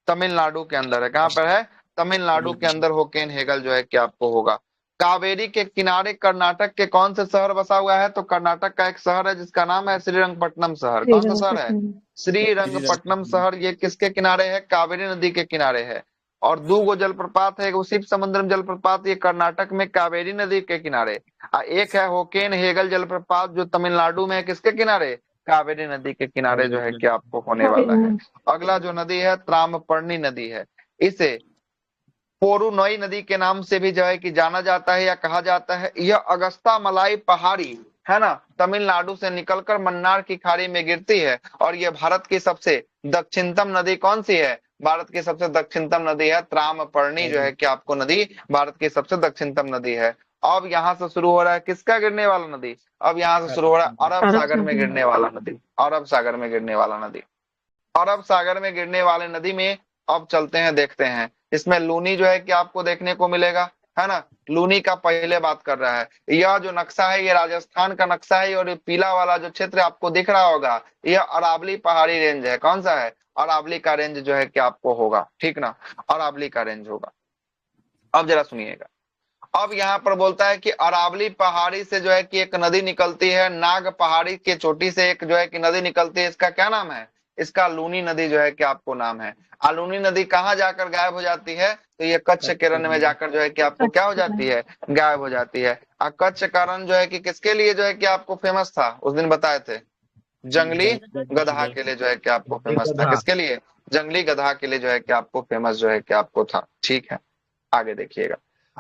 तमिलनाडु के अंदर है। कहां पर है, तमिलनाडु के अंदर होकेन हेगल जो है कि आपको होगा। कावेरी के किनारे कर्नाटक के कौन से शहर बसा हुआ है, तो कर्नाटक का एक शहर है जिसका नाम है श्रीरंगपट्टनम शहर। कौन सा शहर है, श्रीरंगपट्टनम शहर। ये किसके किनारे है, कावेरी नदी के किनारे है। और दो गो जलप्रपात है, शिव समुद्रम जलप्रपात, ये कर्नाटक में कावेरी नदी के किनारे। एक है होकेन हेगल जलप्रपात जो तमिलनाडु में है, किसके किनारे, कावेरी नदी के किनारे जो है कि आपको होने वाला है। अगला जो नदी है त्रामपर्णी नदी है। इसे पोरुनई नदी के नाम से भी जो है कि जाना जाता है या कहा जाता है। यह अगस्ता मलाई पहाड़ी, है ना, तमिलनाडु से निकलकर मन्नार की खाड़ी में गिरती है और यह भारत की सबसे दक्षिणतम नदी कौन सी है, भारत की सबसे दक्षिणतम नदी है त्रामपर्णी जो है कि आपको नदी भारत की सबसे दक्षिणतम नदी है। अब यहाँ से शुरू हो रहा है किसका गिरने वाला नदी, अब यहाँ से शुरू हो रहा है अरब सागर में गिरने वाला नदी। अरब सागर में गिरने वाला नदी, अरब सागर में गिरने वाले नदी में अब चलते हैं, देखते हैं। इसमें लूनी जो है कि आपको देखने को मिलेगा, है ना। लूनी का पहले बात कर रहा है, यह जो नक्शा है ये राजस्थान का नक्शा है और ये पीला वाला जो क्षेत्र आपको दिख रहा होगा यह अरावली पहाड़ी रेंज है। कौन सा है, अरावली का रेंज जो है कि आपको होगा, ठीक ना, अरावली का रेंज होगा। अब जरा सुनिएगा, अब यहाँ पर बोलता है कि अरावली पहाड़ी से जो है कि एक नदी निकलती है, नाग पहाड़ी के चोटी से एक जो है कि नदी निकलती है, इसका क्या नाम है, इसका लूनी नदी जो है कि आपको नाम है। लूनी नदी कहाँ जाकर गायब हो जाती है, तो ये कच्छ के रण में जाकर जो है कि आपको क्या हो जाती है, गायब हो जाती है। कच्छ का रण जो है कि किसके लिए जो है कि आपको फेमस था, उस दिन बताए थे, जंगली गधा के लिए जो है कि आपको फेमस था। किसके लिए, जंगली गधा के लिए जो है कि आपको फेमस जो है कि आपको था, ठीक है। आगे देखिएगा,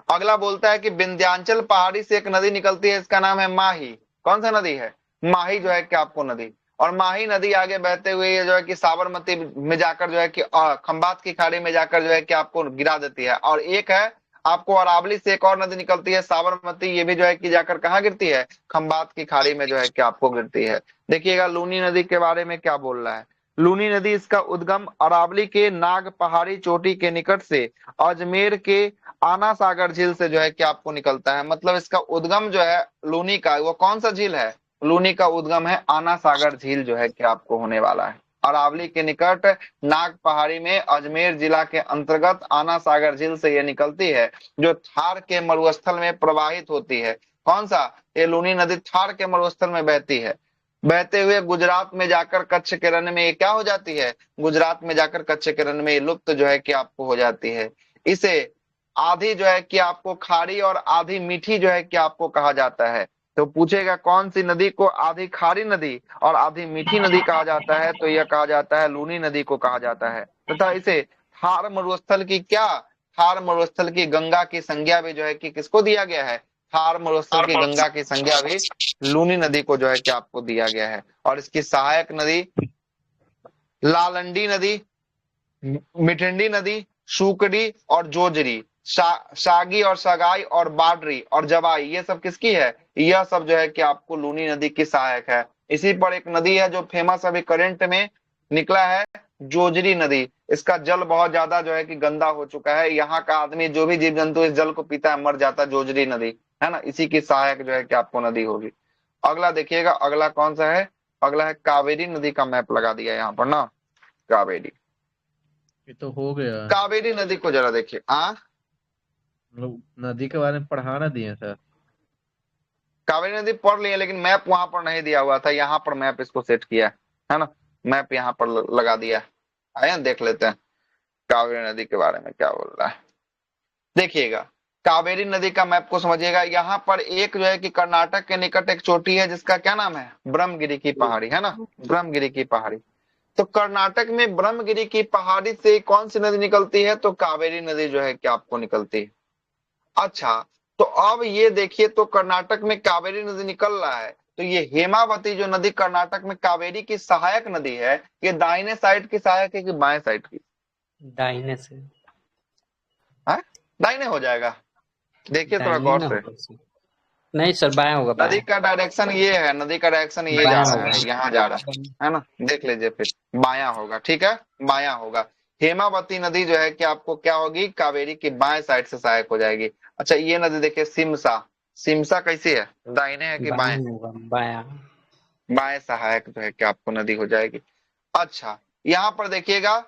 अगला बोलता है कि विंध्याचल पहाड़ी से एक नदी निकलती है, इसका नाम है माही। कौन सा नदी है, माही जो है कि आपको नदी। और माही नदी आगे बहते हुए ये जो है कि साबरमती में जाकर जो है कि खंबात की खाड़ी में जाकर जो है कि आपको गिरा देती है। और एक है आपको अरावली से एक और नदी निकलती है साबरमती, ये भी जो है कि जाकर कहाँ गिरती है, खंबात की खाड़ी में जो है कि आपको गिरती है। देखिएगा लूनी नदी के बारे में क्या बोल रहा है। लूनी नदी, इसका उद्गम अरावली के नाग पहाड़ी चोटी के निकट से अजमेर के आना सागर झील से जो है कि आपको निकलता है। मतलब इसका उद्गम जो है लूनी का, वो कौन सा झील है, लूनी का उद्गम है आना सागर झील जो है कि आपको होने वाला है। अरावली के निकट नाग पहाड़ी में अजमेर जिला के अंतर्गत आना सागर झील से यह निकलती है, जो थार के मरुस्थल में प्रवाहित होती है। कौन सा, ये लूनी नदी थार के मरुस्थल में बहती है, बहते हुए गुजरात में जाकर कच्छ के रण में ये क्या हो जाती है, गुजरात में जाकर कच्छ के रण में लुप्त जो है कि आपको हो जाती है। इसे आधी जो है कि आपको खारी और आधी मीठी जो है कि आपको कहा जाता है। तो पूछेगा कौन सी नदी को आधी खारी नदी और आधी मीठी नदी कहा जाता है, तो यह कहा जाता है लूनी नदी को कहा जाता है। तथा इसे थार मरुस्थल की क्या, थार मरुस्थल की गंगा की संज्ञा भी जो है कि किसको दिया गया है, थार मरुस्थल की गंगा की संज्ञा भी लूनी नदी को जो है कि आपको दिया गया है। और इसकी सहायक नदी लालंडी नदी, मिठंडी नदी, सूकड़ी और जोजरी, सागी और सगाई और बाडरी और जवाई, ये सब किसकी है, यह सब जो है कि आपको लूनी नदी की सहायक है। इसी पर एक नदी है जो फेमस अभी करंट में निकला है, जोजरी नदी। इसका जल बहुत ज्यादा जो है कि गंदा हो चुका है, यहाँ का आदमी जो भी जीव जंतु इस जल को पीता है मर जाता है, जोजरी नदी है ना, इसी की सहायक जो है कि आपको नदी होगी। अगला देखिएगा, अगला कौन सा है, अगला है कावेरी नदी का मैप लगा दिया यहाँ पर ना, कावेरी, ये तो हो गया। कावेरी नदी को जरा देखिए। लोग नदी के बारे में पढ़ा ना दिए सर। कावेरी नदी पढ़ लिए, लेकिन मैप वहां पर नहीं दिया हुआ था, यहाँ पर मैप इसको सेट किया है ना, मैप यहाँ पर लगा दिया। आइए देख लेते हैं कावेरी नदी के बारे में क्या बोल रहा है। देखिएगा कावेरी नदी का मैप को समझिएगा। यहाँ पर एक जो है कि कर्नाटक के निकट एक चोटी है जिसका क्या नाम है, ब्रह्मगिरी की पहाड़ी है ना, ब्रह्मगिरी की पहाड़ी। तो कर्नाटक में ब्रह्मगिरी की पहाड़ी से कौन सी नदी निकलती है, तो कावेरी नदी जो है कि आपको निकलती है। अच्छा, तो अब ये देखिए, तो कर्नाटक में कावेरी नदी निकल रहा है, तो ये हेमावती जो नदी कर्नाटक में कावेरी की सहायक नदी है, ये दाहिने साइड की सहायक है कि बाएं साइड की, दाहिने से। है दाहिने हो जाएगा, देखिए थोड़ा गौर से। नहीं सर, बायां होगा। नदी का डायरेक्शन ये है, नदी का डायरेक्शन ये जा रहा है, यहाँ जा रहा है ना, देख लीजिए फिर बायां होगा, ठीक है बायां होगा। हेमावती नदी जो है कि आपको क्या होगी, कावेरी की बाएं साइड से सहायक हो जाएगी। अच्छा ये नदी देखिए सिमसा, सिमसा कैसी है, दाहिने है कि बाएं, बायां, बाएं सहायक जो है कि आपको नदी हो जाएगी। अच्छा यहाँ पर देखिएगा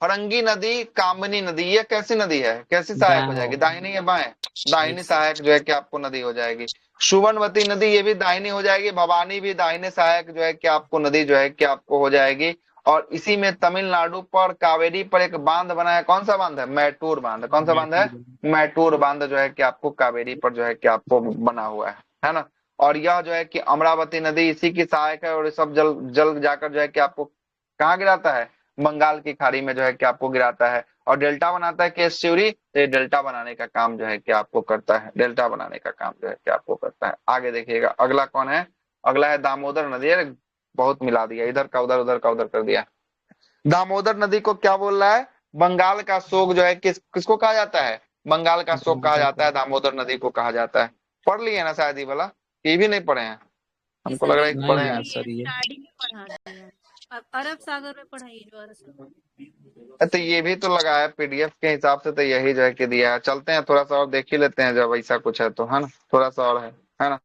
फरंगी नदी, कामनी नदी, ये कैसी नदी है, कैसी सहायक हो जाएगी, दाहिनी या बाएं, दाहिनी सहायक जो है कि आपको नदी हो जाएगी। सुवर्णवती नदी ये भी दाहिनी हो जाएगी, भवानी भी दाहिने सहायक जो है कि आपको नदी जो है कि आपको हो जाएगी। और इसी में तमिलनाडु पर कावेरी पर एक बांध बना है, कौन सा बांध है, मैटूर बांध, कौन सा बांध है, मैटूर बांध जो है कि आपको कावेरी पर जो है कि आपको बना हुआ है ना। और यह जो है कि अमरावती नदी इसी की सहायक है, और सब जल जल जाकर जो है कि आपको कहाँ गिराता है, बंगाल की खाड़ी में जो है कि आपको गिराता है। और डेल्टा बनाता है केस शिवरी, तो ये डेल्टा बनाने का काम जो है कि आपको करता है, डेल्टा बनाने का काम जो है कि आपको करता है। आगे देखिएगा अगला कौन है, अगला है दामोदर नदी। अरे बहुत मिला दिया, इधर का उधर, उधर का उधर कर दिया। दामोदर नदी को क्या बोल रहा है, बंगाल का शोक जो है किसको कहा जाता है, बंगाल का शोक कहा जाता है, दामोदर नदी को कहा जाता है। पढ़ लिए ना शायद ये वाला, ये भी नहीं पढ़े हैं, हमको लग रहा है कि पढ़े हैं। स्टार्टिंग में पढ़ा दिया, अब अरब सागर में पढ़ाई जो अरब सागर। तो ये भी तो लगा है पीडीएफ के हिसाब से, तो यही जो है कि दिया है। चलते हैं थोड़ा सा और देख ही लेते हैं जब ऐसा कुछ है तो, है ना, थोड़ा सा और है ना।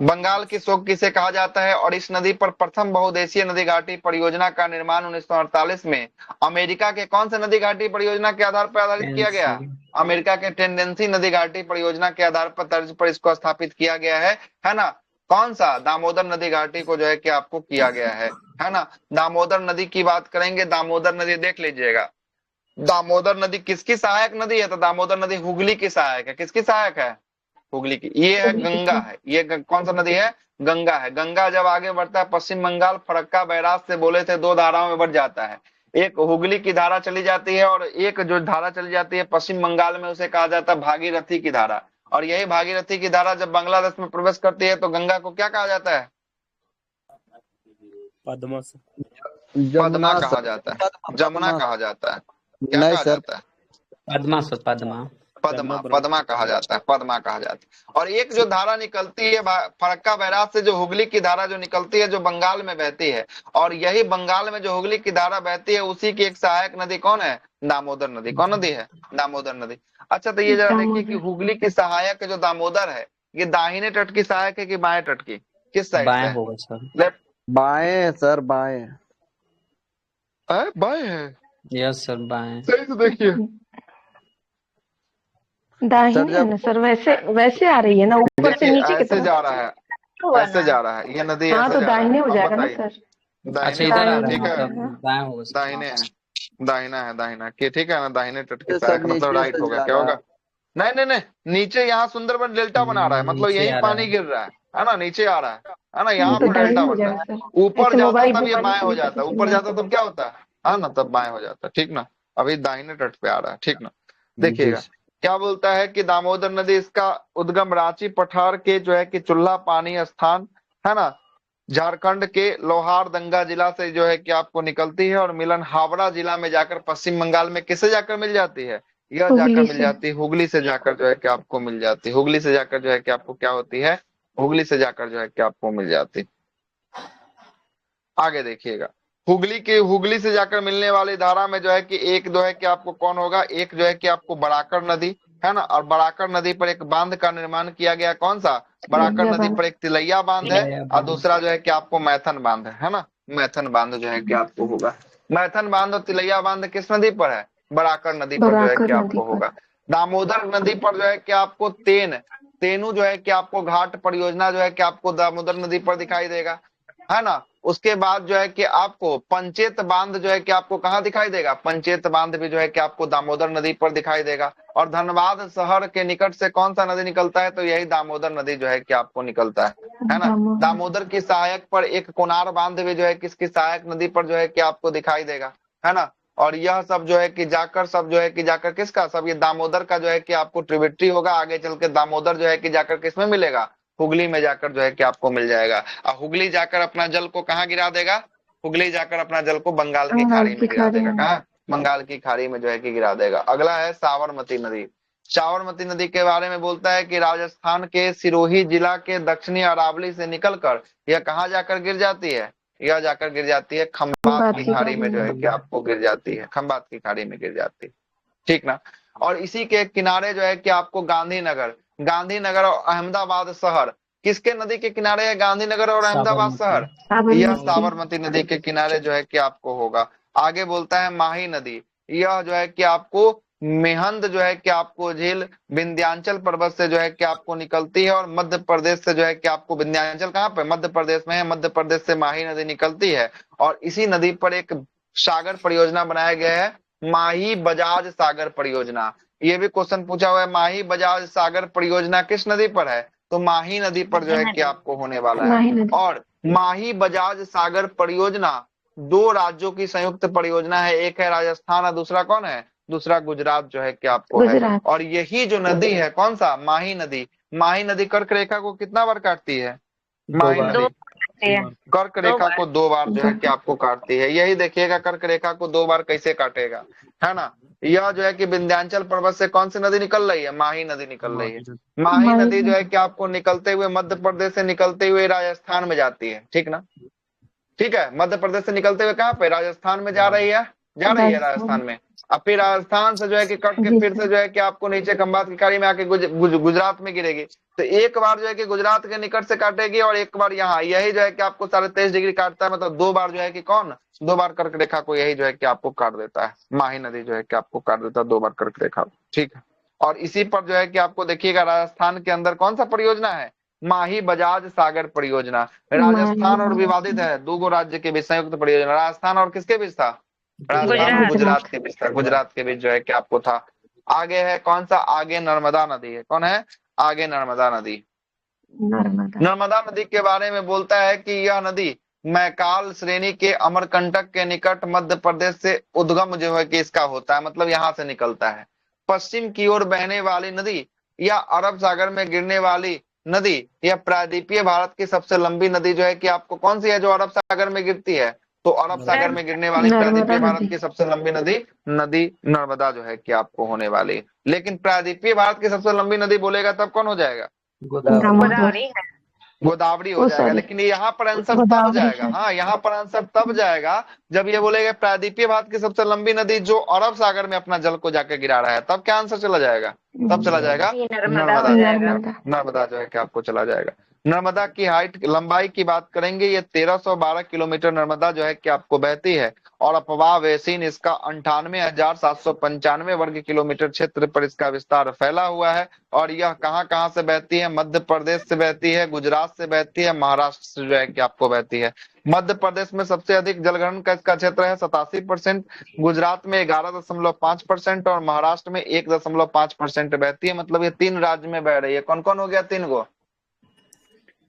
बंगाल की शोक किसे कहा जाता है, और इस नदी पर प्रथम बहुउद्देशीय नदी घाटी परियोजना का निर्माण 1948 में अमेरिका के कौन से नदी घाटी परियोजना के आधार पर आधारित किया गया, अमेरिका के टेंडेंसी नदी घाटी परियोजना के आधार पर तर्ज पर इसको स्थापित किया गया है ना। कौन सा, दामोदर नदी घाटी को जो है कि आपको किया गया है ना। दामोदर नदी की बात करेंगे, दामोदर नदी देख लीजिएगा, दामोदर नदी किसकी सहायक नदी है, तो दामोदर नदी हुगली की सहायक है, किसकी सहायक है, हुगली की। ये है गंगा है, ये कौन सा नदी है, गंगा है। गंगा जब आगे बढ़ता है पश्चिम बंगाल फरक्का बैराज से बोले थे 2 धाराओं में बढ़ जाता है, एक हुगली की धारा चली जाती है और एक जो धारा चली जाती है पश्चिम बंगाल में उसे कहा जाता है भागीरथी की धारा। और यही भागीरथी की धारा जब बांग्लादेश में प्रवेश करती है तो गंगा को क्या कहा जाता है, पद्मा पद्मा कहा जाता है, जमुना कहा जाता है, क्या कहा जाता है, पद्मा सर, पद्मा, पद्मा, पद्मा कहा जाता है, पद्मा कहा जाता है। और एक जो धारा निकलती है फरक्का बैराज से, जो हुगली की धारा जो निकलती है, जो बंगाल में बहती है, और यही बंगाल में जो हुगली की धारा बहती है उसी की एक सहायक नदी कौन है, दामोदर नदी। कौन नदी है, दामोदर नदी। अच्छा तो ये जरा देखिए कि हुगली की सहायक जो दामोदर है, ये दाहिने तट की सहायक है कि बाएं तट की, किस साइड से, बाएं होगा सर, लेफ्ट, बाएं सर, बाएं बाएं है, यस सर, बाएं। सही से देखिए, दाहिने है ना सर, वैसे वैसे आ रही है ना, ऊपर से नीचे की ऐसे तरफ जा रहा है, ऐसे जा रहा है, ये नदी हाँ ऐसे तो जा रहा दाहिने है। हो अब जाएगा ना बताइए, सर। अच्छा इधर आ रहा है, ठीक है, मतलब दाएं होगा सर। दाहिने है, दाहिना है, दाहिना कि ठीक है ना, दाहिने तट की सर सहायक मतलब नीचे राइट से होगा, जा क्या रहा होगा, नहीं नहीं नहीं, नीचे यहाँ सुंदरबन डेल्टा बना रहा है, मतलब नीचे यही आ रहा पानी है। गिर रहा है, है ना, नीचे आ रहा है ना, यहाँ तो पर दाहिने डेल्टा हो बढ़ता जाएगा है। सर। ऊपर ऐसे जाता मोबाइल तब ये घुमाने बाएं से हो भी जाता पता है, चल ऊपर जाता जाएगा। तब क्या होता है ना, तब बाएं हो जाता है, ठीक ना। अभी दाहिने तट पे आ रहा है, ठीक ना। जी देखिएगा क्या बोलता है कि दामोदर नदी इसका उद्गम रांची पठार के जो है कि चुल्ला पानी स्थान, है ना, झारखंड के लोहारदंगा जिला से जो है कि आपको निकलती है और मिलन हावड़ा जिला में जाकर पश्चिम बंगाल में किससे जाकर मिल जाती है, यह जाकर हुगली मिल से। जाती है हुगली से जाकर जो है कि आपको मिल जाती है, हुगली से जाकर जो है कि आपको क्या होती है, हुगली से जाकर जो है कि आपको मिल जाती है। आगे देखिएगा, हुगली से जाकर मिलने वाली धारा में जो है कि एक जो है कि आपको कौन होगा, एक जो है कि आपको बराकर नदी, है ना, और बराकर नदी पर एक बांध का निर्माण किया गया, कौन सा, बराकर तिलैया नदी बांध। पर एक तिलैया बांध है, तिलैया और बांध। दूसरा जो है कि आपको मैथन बांध है ना, मैथन बांध जो है कि आपको होगा। मैथन बांध और तिलैया बांध किस नदी पर है, बराकर नदी पर जो है कि बराकर नदी आपको पर। होगा। दामोदर नदी पर जो है कि आपको तेनू जो है कि आपको घाट परियोजना जो है कि आपको दामोदर नदी पर दिखाई देगा, है ना। उसके बाद जो है कि आपको पंचेत बांध जो है कि आपको कहाँ दिखाई देगा, पंचेत बांध भी जो है कि आपको दामोदर नदी पर दिखाई देगा। और धनबाद शहर के निकट से कौन सा नदी निकलता है, तो यही दामोदर नदी जो है कि आपको निकलता है ना। दामोदर। दामोदर की सहायक पर एक कोनार बांध भी जो है किसकी सहायक नदी पर जो है कि आपको दिखाई देगा, है ना। और यह सब जो है कि जाकर सब जो है कि जाकर किसका, सब ये दामोदर का जो है कि आपको ट्रिब्यूटरी होगा, आगे चल के दामोदर जो है कि जाकर किसमें मिलेगा, हुगली में जाकर जो है कि आपको मिल जाएगा। और हुगली जाकर अपना जल को कहाँ गिरा देगा, हुगली जाकर अपना जल को बंगाल की बंगाल खाड़ी की में गिरा खाड़ी देगा, में। कहाँ, बंगाल की खाड़ी में जो है कि गिरा देगा। अगला है साबरमती नदी। साबरमती नदी के बारे में बोलता है कि राजस्थान के सिरोही जिला के दक्षिणी अरावली से निकलकर यह कहाँ जाकर गिर जाती है, यह जाकर गिर जाती है खंबात बात की की खाड़ी खाड़ी में जो में। है कि आपको गिर जाती है, खंबात की खाड़ी में गिर जाती है, ठीक ना। और इसी के किनारे जो है कि आपको गांधीनगर और अहमदाबाद शहर किसके नदी के किनारे है, गांधीनगर और अहमदाबाद साबरमती। शहर, यह साबरमती। साबरमती नदी के किनारे जो है कि आपको होगा। आगे बोलता है माही नदी, यह जो है कि आपको मेहंद जो है कि आपको झील विंध्याचल पर्वत से जो है कि आपको निकलती है, और मध्य प्रदेश से जो है कि आपको विंध्याचल कहाँ पे, मध्य प्रदेश में है, मध्य प्रदेश से माही नदी निकलती है। और इसी नदी पर एक सागर परियोजना बनाया गया है, माही बजाज सागर परियोजना। ये भी क्वेश्चन पूछा हुआ है, माही बजाज सागर परियोजना किस नदी पर है, तो माही नदी पर जो है कि आपको होने वाला है। माही नदी। और माही बजाज सागर परियोजना दो राज्यों की संयुक्त परियोजना है, एक है राजस्थान और दूसरा कौन है, दूसरा गुजरात जो है कि आपको है। गुजरात। और यही जो नदी है कौन सा, माही नदी, माही नदी कर्क रेखा को कितना बार काटती है, दो माही बार। नदी है। कर्क रेखा को दो बार जो है कि आपको काटती है। यही देखिएगा कर्क रेखा को दो बार कैसे काटेगा, है ना। यह जो है कि विंध्याचल पर्वत से कौन सी नदी निकल रही है, माही नदी निकल रही है। माही माही नदी जो है नदी। कि आपको निकलते हुए मध्य प्रदेश से निकलते हुए राजस्थान में जाती है, ठीक ना, ठीक है। मध्य प्रदेश से निकलते हुए कहाँ पे, राजस्थान में जा रही है, जा रही है राजस्थान राजस्थान। में। अब फिर राजस्थान से जो है कि कट के जी फिर से सर। जो है कि आपको नीचे खंबात की खाड़ी में आके गुजरात में गिरेगी। तो एक बार जो है कि गुजरात के निकट से काटेगी और एक बार यहाँ, यही जो है कि आपको 23.5 डिग्री काटता है, मतलब दो बार जो है कि कौन, दो बार कर्क रेखा को यही जो है कि आपको काट देता है, माही नदी जो है कि आपको काट देता है दो बार कर्क रेखा, ठीक है। और इसी पर जो है कि आपको देखिएगा राजस्थान के अंदर कौन सा परियोजना है, माही बजाज सागर परियोजना। राजस्थान और विवादित है, दो राज्य के बीच संयुक्त परियोजना, राजस्थान और किसके बीच था, राजस्थान और गुजरात के बीच था, गुजरात के बीच जो है कि आपको था। आगे है कौन सा, आगे नर्मदा नदी है, कौन है, आगे नर्मदा नदी। नर्मदा। नर्मदा नदी के बारे में बोलता है कि यह नदी मैकाल श्रेणी के अमरकंटक के निकट मध्य प्रदेश से उद्गम जो है कि इसका होता है, मतलब यहाँ से निकलता है। पश्चिम की ओर बहने वाली नदी या अरब सागर में गिरने वाली नदी, यह प्रायद्वीपीय भारत की सबसे लंबी नदी जो है कि आपको कौन सी है, जो अरब सागर में गिरती है, तो अरब सागर में गिरने वाली प्रायद्वीपीय नर्मदा भारत नदी। की सबसे लंबी नदी नदी नर्मदा जो है कि आपको होने वाली है। लेकिन प्रायद्वीपीय भारत की सबसे लंबी नदी बोलेगा तब कौन हो जाएगा, गोदावरी। दामोदर। गोदावरी हो ओ जाएगा। सॉरी, लेकिन ये यहाँ पर आंसर तब गोदावरी जाएगा, है। हाँ यहाँ पर आंसर तब जाएगा जब ये बोलेगा प्रायद्वीपीय भारत की सबसे लंबी नदी जो अरब सागर में अपना जल को जाके गिरा रहा है, तब क्या आंसर चला जाएगा, तब चला जाएगा नर्मदा जो है कि नर्मदा। नर्मदा जो है कि आपको चला जाएगा। नर्मदा की हाइट लंबाई की बात करेंगे, ये 1312 किलोमीटर नर्मदा जो है कि आपको बहती है। और अफवाह बेसिन इसका 98,795 वर्ग किलोमीटर क्षेत्र पर इसका विस्तार फैला हुआ है। और यह कहाँ कहाँ से बहती है, मध्य प्रदेश से बहती है, गुजरात से बहती है, महाराष्ट्र से जो है कि आपको बहती है। मध्य प्रदेश में सबसे अधिक जलग्रहण का इसका क्षेत्र है 87%, गुजरात में 11.5% और महाराष्ट्र में 1.5% बहती है। मतलब ये तीन राज्य में बह रही है, कौन कौन हो गया, तीन गो,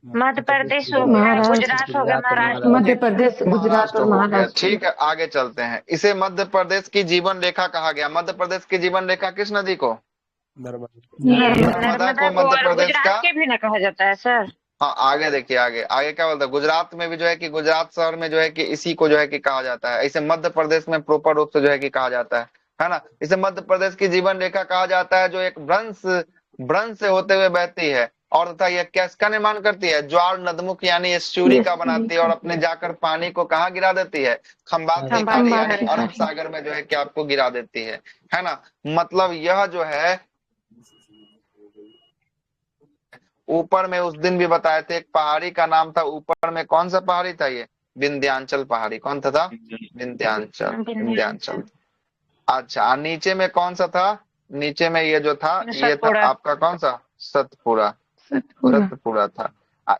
मध्य प्रदेश हो गया, महाराष्ट्र, गुजरात हो गया, महाराष्ट्र मध्य प्रदेश, गुजरात और हो गया। महाराष्ट्र। ठीक है, आगे चलते हैं। इसे मध्य प्रदेश की जीवन रेखा कहा गया। मध्य प्रदेश की जीवन रेखा किस नदी को? नर्मदा को मध्य और प्रदेश गुजरात का। के भी ना कहा जाता है सर। हाँ, आगे देखिए, आगे आगे क्या बोलता है, गुजरात में भी जो है कि गुजरात शहर में जो है कि इसी को जो है कि कहा जाता है। इसे मध्य प्रदेश में प्रॉपर रूप से जो है कि कहा जाता है ना। इसे मध्य प्रदेश की जीवन रेखा कहा जाता है, जो एक भ्रंश से होते हुए बहती है और तथा यह किसका निर्माण करती है? ज्वार नदमुख यानी एस्चुरी का बनाती है और अपने जाकर पानी को कहाँ गिरा देती है? खंबाती खाड़ी यानी अरब सागर में जो है कि आपको गिरा देती है ना। मतलब यह जो है, ऊपर में उस दिन भी बताए थे एक पहाड़ी का नाम था, ऊपर में कौन सा पहाड़ी था? ये विंध्याचल पहाड़ी। कौन था? विंध्याचल। अच्छा, और नीचे में कौन सा था? नीचे में ये जो था, ये था आपका कौन सा? सतपुड़ा था।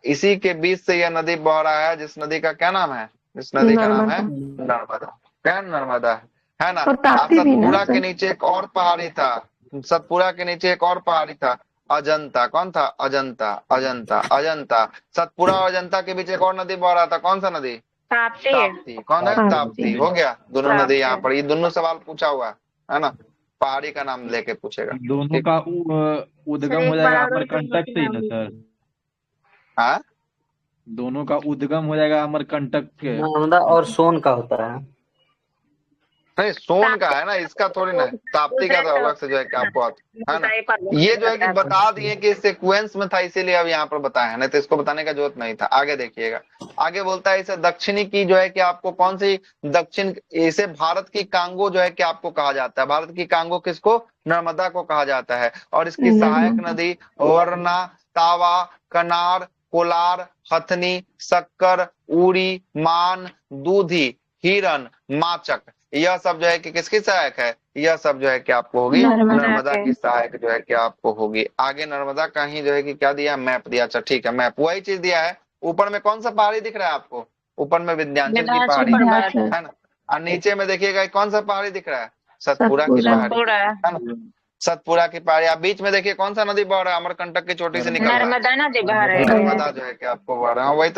इसी के बीच से यह नदी बह रहा है, जिस नदी का क्या नाम है? जिस नदी का नाम है नर्मदा। क्या नर्मदा है ना। सतपुड़ा के नीचे एक और पहाड़ी था, सतपुड़ा के नीचे एक और पहाड़ी था, अजंता। कौन था? अजंता। सतपुड़ा और अजंता के बीच एक और नदी बह रहा था, कौन सा नदी? ताप्ती। कौन है? ताप्ती। हो गया दोनों नदी यहाँ पर। ये दोनों सवाल पूछा हुआ है ना, पहाड़ी का नाम लेके पूछेगा। दोनों का उद्गम हो जाएगा अमरकंटक से ही ना सर? हाँ, दोनों का उद्गम हो जाएगा अमरकंटक के। नर्मदा और सोन का होता है। नहीं, सोन का है ना, इसका थोड़ी ना। ताप्ती का तो अलग से जो है कि आपको है ना। ये जो है कि बता दिए कि सीक्वेंस में था, इसीलिए अब यहाँ पर बताया है, नहीं तो इसको बताने का जरूरत नहीं था। आगे देखिएगा, आगे बोलता है इसे दक्षिणी की जो है कि आपको कौन सी दक्षिण, इसे भारत की कांगो जो है कि आपको कहा जाता है। भारत की कांगो किसको? नर्मदा को कहा जाता है। और इसकी सहायक नदी वरना, तावा, कनार, कोलार, हथनी, शक्कर, उड़ी, मान, दूधी, हिरन, माचक, यह सब जो है कि किसकी सहायक है? यह सब जो है कि आपको होगी नर्मदा की सहायक जो है कि आपको होगी। आगे नर्मदा का ही जो है कि क्या दिया? मैप दिया। अच्छा ठीक है, मैप वही चीज दिया है। ऊपर में कौन सा पहाड़ी दिख रहा है आपको? ऊपर में विंध्याचल की पहाड़ी है ना। और नीचे में देखिएगा कौन सा पहाड़ी दिख रहा है? सतपुड़ा की पहाड़ी है ना। सतपुड़ा की पहाड़ी। आप बीच में देखिए कौन सा नदी बह रहा है? अमरकंटक की चोटी से निकल रहा है, नर्मदा नदी बह रही है। नर्मदा जो है कि आपको बह रहा है। वही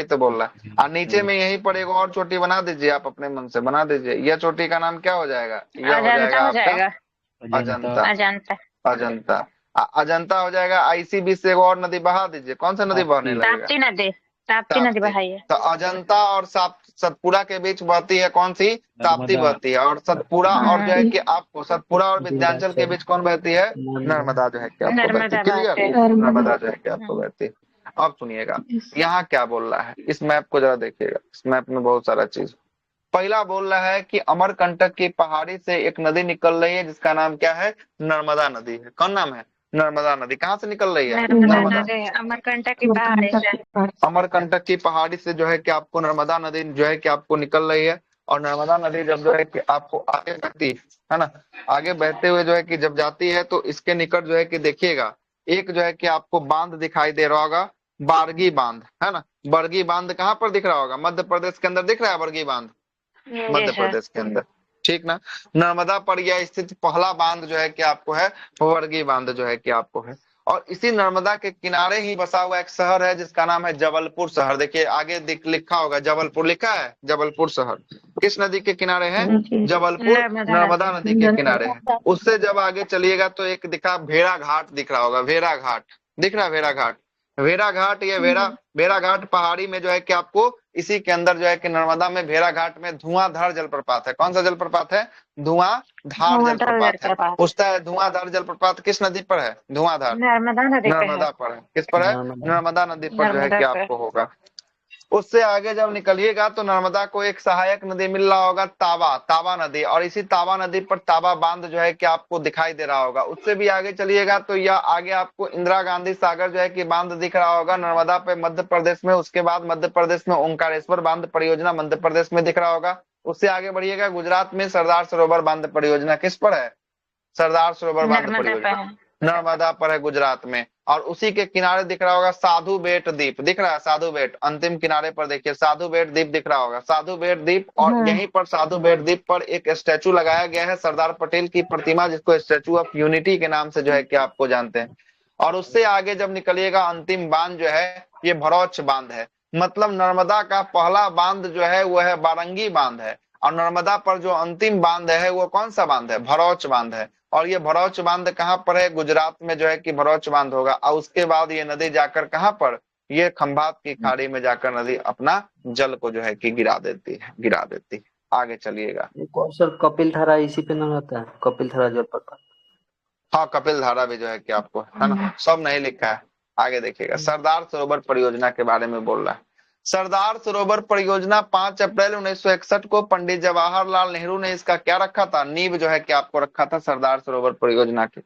तो बोल रहा है। और नीचे में यहीं पर एक और चोटी बना दीजिए, आप अपने मन से बना दीजिए। यह चोटी का नाम क्या हो जाएगा? यह हो जाएगा आपका अजंता। अजंता हो जाएगा। आईसीबी से एक और नदी बहा दीजिए, कौन सा नदी बहने लगेगा? ताप्ती नदी बहाई। तो अजंता और सतपुड़ा के बीच बहती है कौन सी? ताप्ती बहती है। और सतपुड़ा और जो है कि आपको सतपुड़ा और विंध्याचल के बीच कौन बहती है? नर्मदा जो है कि आपको बहती है। क्लियर? नर्मदा जो है कि आपको बहती है। अब सुनिएगा यहाँ क्या बोल रहा है, इस मैप को जरा देखिएगा। इस मैप में बहुत सारा चीज। पहला बोल रहा है कि अमरकंटक की पहाड़ी से एक नदी निकल रही है, जिसका नाम क्या है? नर्मदा नदी है। कौन नाम है? नर्मदा नदी। कहाँ से निकल रही है? नर्मदा। अमरकंटक की पहाड़ी से। अमरकंटक की पहाड़ी से जो है कि आपको नर्मदा नदी जो है कि आपको निकल रही है। और नर्मदा नदी जब जो है कि आपको आगे बहती है ना, आगे बहते हुए जो है कि जब जाती है तो इसके निकट जो है कि देखिएगा एक जो है कि आपको बांध दिखाई दे रहा होगा, बारगी बांध, है ना। बरगी बांध कहाँ पर दिख रहा होगा? मध्य प्रदेश के अंदर दिख रहा है बरगी बांध, मध्य प्रदेश के अंदर। ठीक ना। नर्मदा पर यह स्थित पहला बांध जो है कि आपको है बरगी बांध जो है कि आपको है। और इसी नर्मदा के किनारे ही बसा हुआ एक शहर है जिसका नाम है जबलपुर शहर। देखिए आगे लिखा होगा जबलपुर, लिखा है जबलपुर शहर। किस नदी के किनारे है? जबलपुर नर्मदा नदी के किनारे है। उससे जब आगे चलिएगा तो एक दिखा भेड़ा घाट दिख रहा होगा, भेड़ा घाट दिख रहा है, भेड़ा घाट। भेड़ा घाट, ये भेड़ा घाट पहाड़ी में जो है कि आपको इसी के अंदर जो है कि नर्मदा में भेड़ा घाट में धुआंधार जलप्रपात है। कौन सा जलप्रपात है? धुआंधार जलप्रपात है। पूछता है धुआंधार जलप्रपात किस नदी पर है? धुआंधार नर्मदा पर है। किस पर है? नर्मदा नदी पर जो है कि आपको होगा। उससे आगे जब निकलिएगा तो नर्मदा को एक सहायक नदी मिल रहा होगा, तावा नदी। और इसी तावा नदी पर तावा बांध जो है कि आपको दिखाई दे रहा होगा। उससे भी आगे चलिएगा तो यह आगे आपको इंदिरा गांधी सागर जो है कि बांध दिख रहा होगा नर्मदा पे, मध्य प्रदेश में। उसके बाद मध्य प्रदेश में ओंकारेश्वर बांध परियोजना मध्य प्रदेश में दिख रहा होगा। उससे आगे बढ़िएगा गुजरात में सरदार सरोवर बांध परियोजना किस पर है? सरदार सरोवर बांध परियोजना नर्मदा पर है, गुजरात में। और उसी के किनारे दिख रहा होगा साधु बेट द्वीप, दिख रहा है साधु बेट, अंतिम किनारे पर देखिए साधु बेट द्वीप दिख रहा होगा, साधु बेट द्वीप। और यहीं पर साधु बेट द्वीप पर एक स्टैचू लगाया गया है सरदार पटेल की प्रतिमा, जिसको स्टैचू ऑफ यूनिटी के नाम से जो है कि आपको जानते हैं। और उससे आगे जब निकलिएगा अंतिम बांध जो है ये भरौच बांध है। मतलब नर्मदा का पहला बांध जो है वो है बारंगी बांध है, और नर्मदा पर जो अंतिम बांध है वो कौन सा बांध है? भरौच बांध है। और ये भरौच बांध कहाँ पर है? गुजरात में जो है कि भरौच बांध होगा। और उसके बाद ये नदी जाकर कहाँ पर? ये खंभात की खाड़ी में जाकर नदी अपना जल को जो है कि गिरा देती है। आगे चलिएगा। एक और सर कपिल धारा इसी पे ना रहता है, कपिल धारा जलप्रपात। हाँ, कपिल धारा भी जो है कि आपको है ना, सब नहीं लिखा है। आगे देखिएगा, सरदार सरोवर परियोजना के बारे में बोल रहा है। सरदार सरोवर परियोजना 5 अप्रैल 1961 को पंडित जवाहरलाल नेहरू ने इसका क्या रखा था? नींव जो है कि आपको रखा था सरदार सरोवर परियोजना की।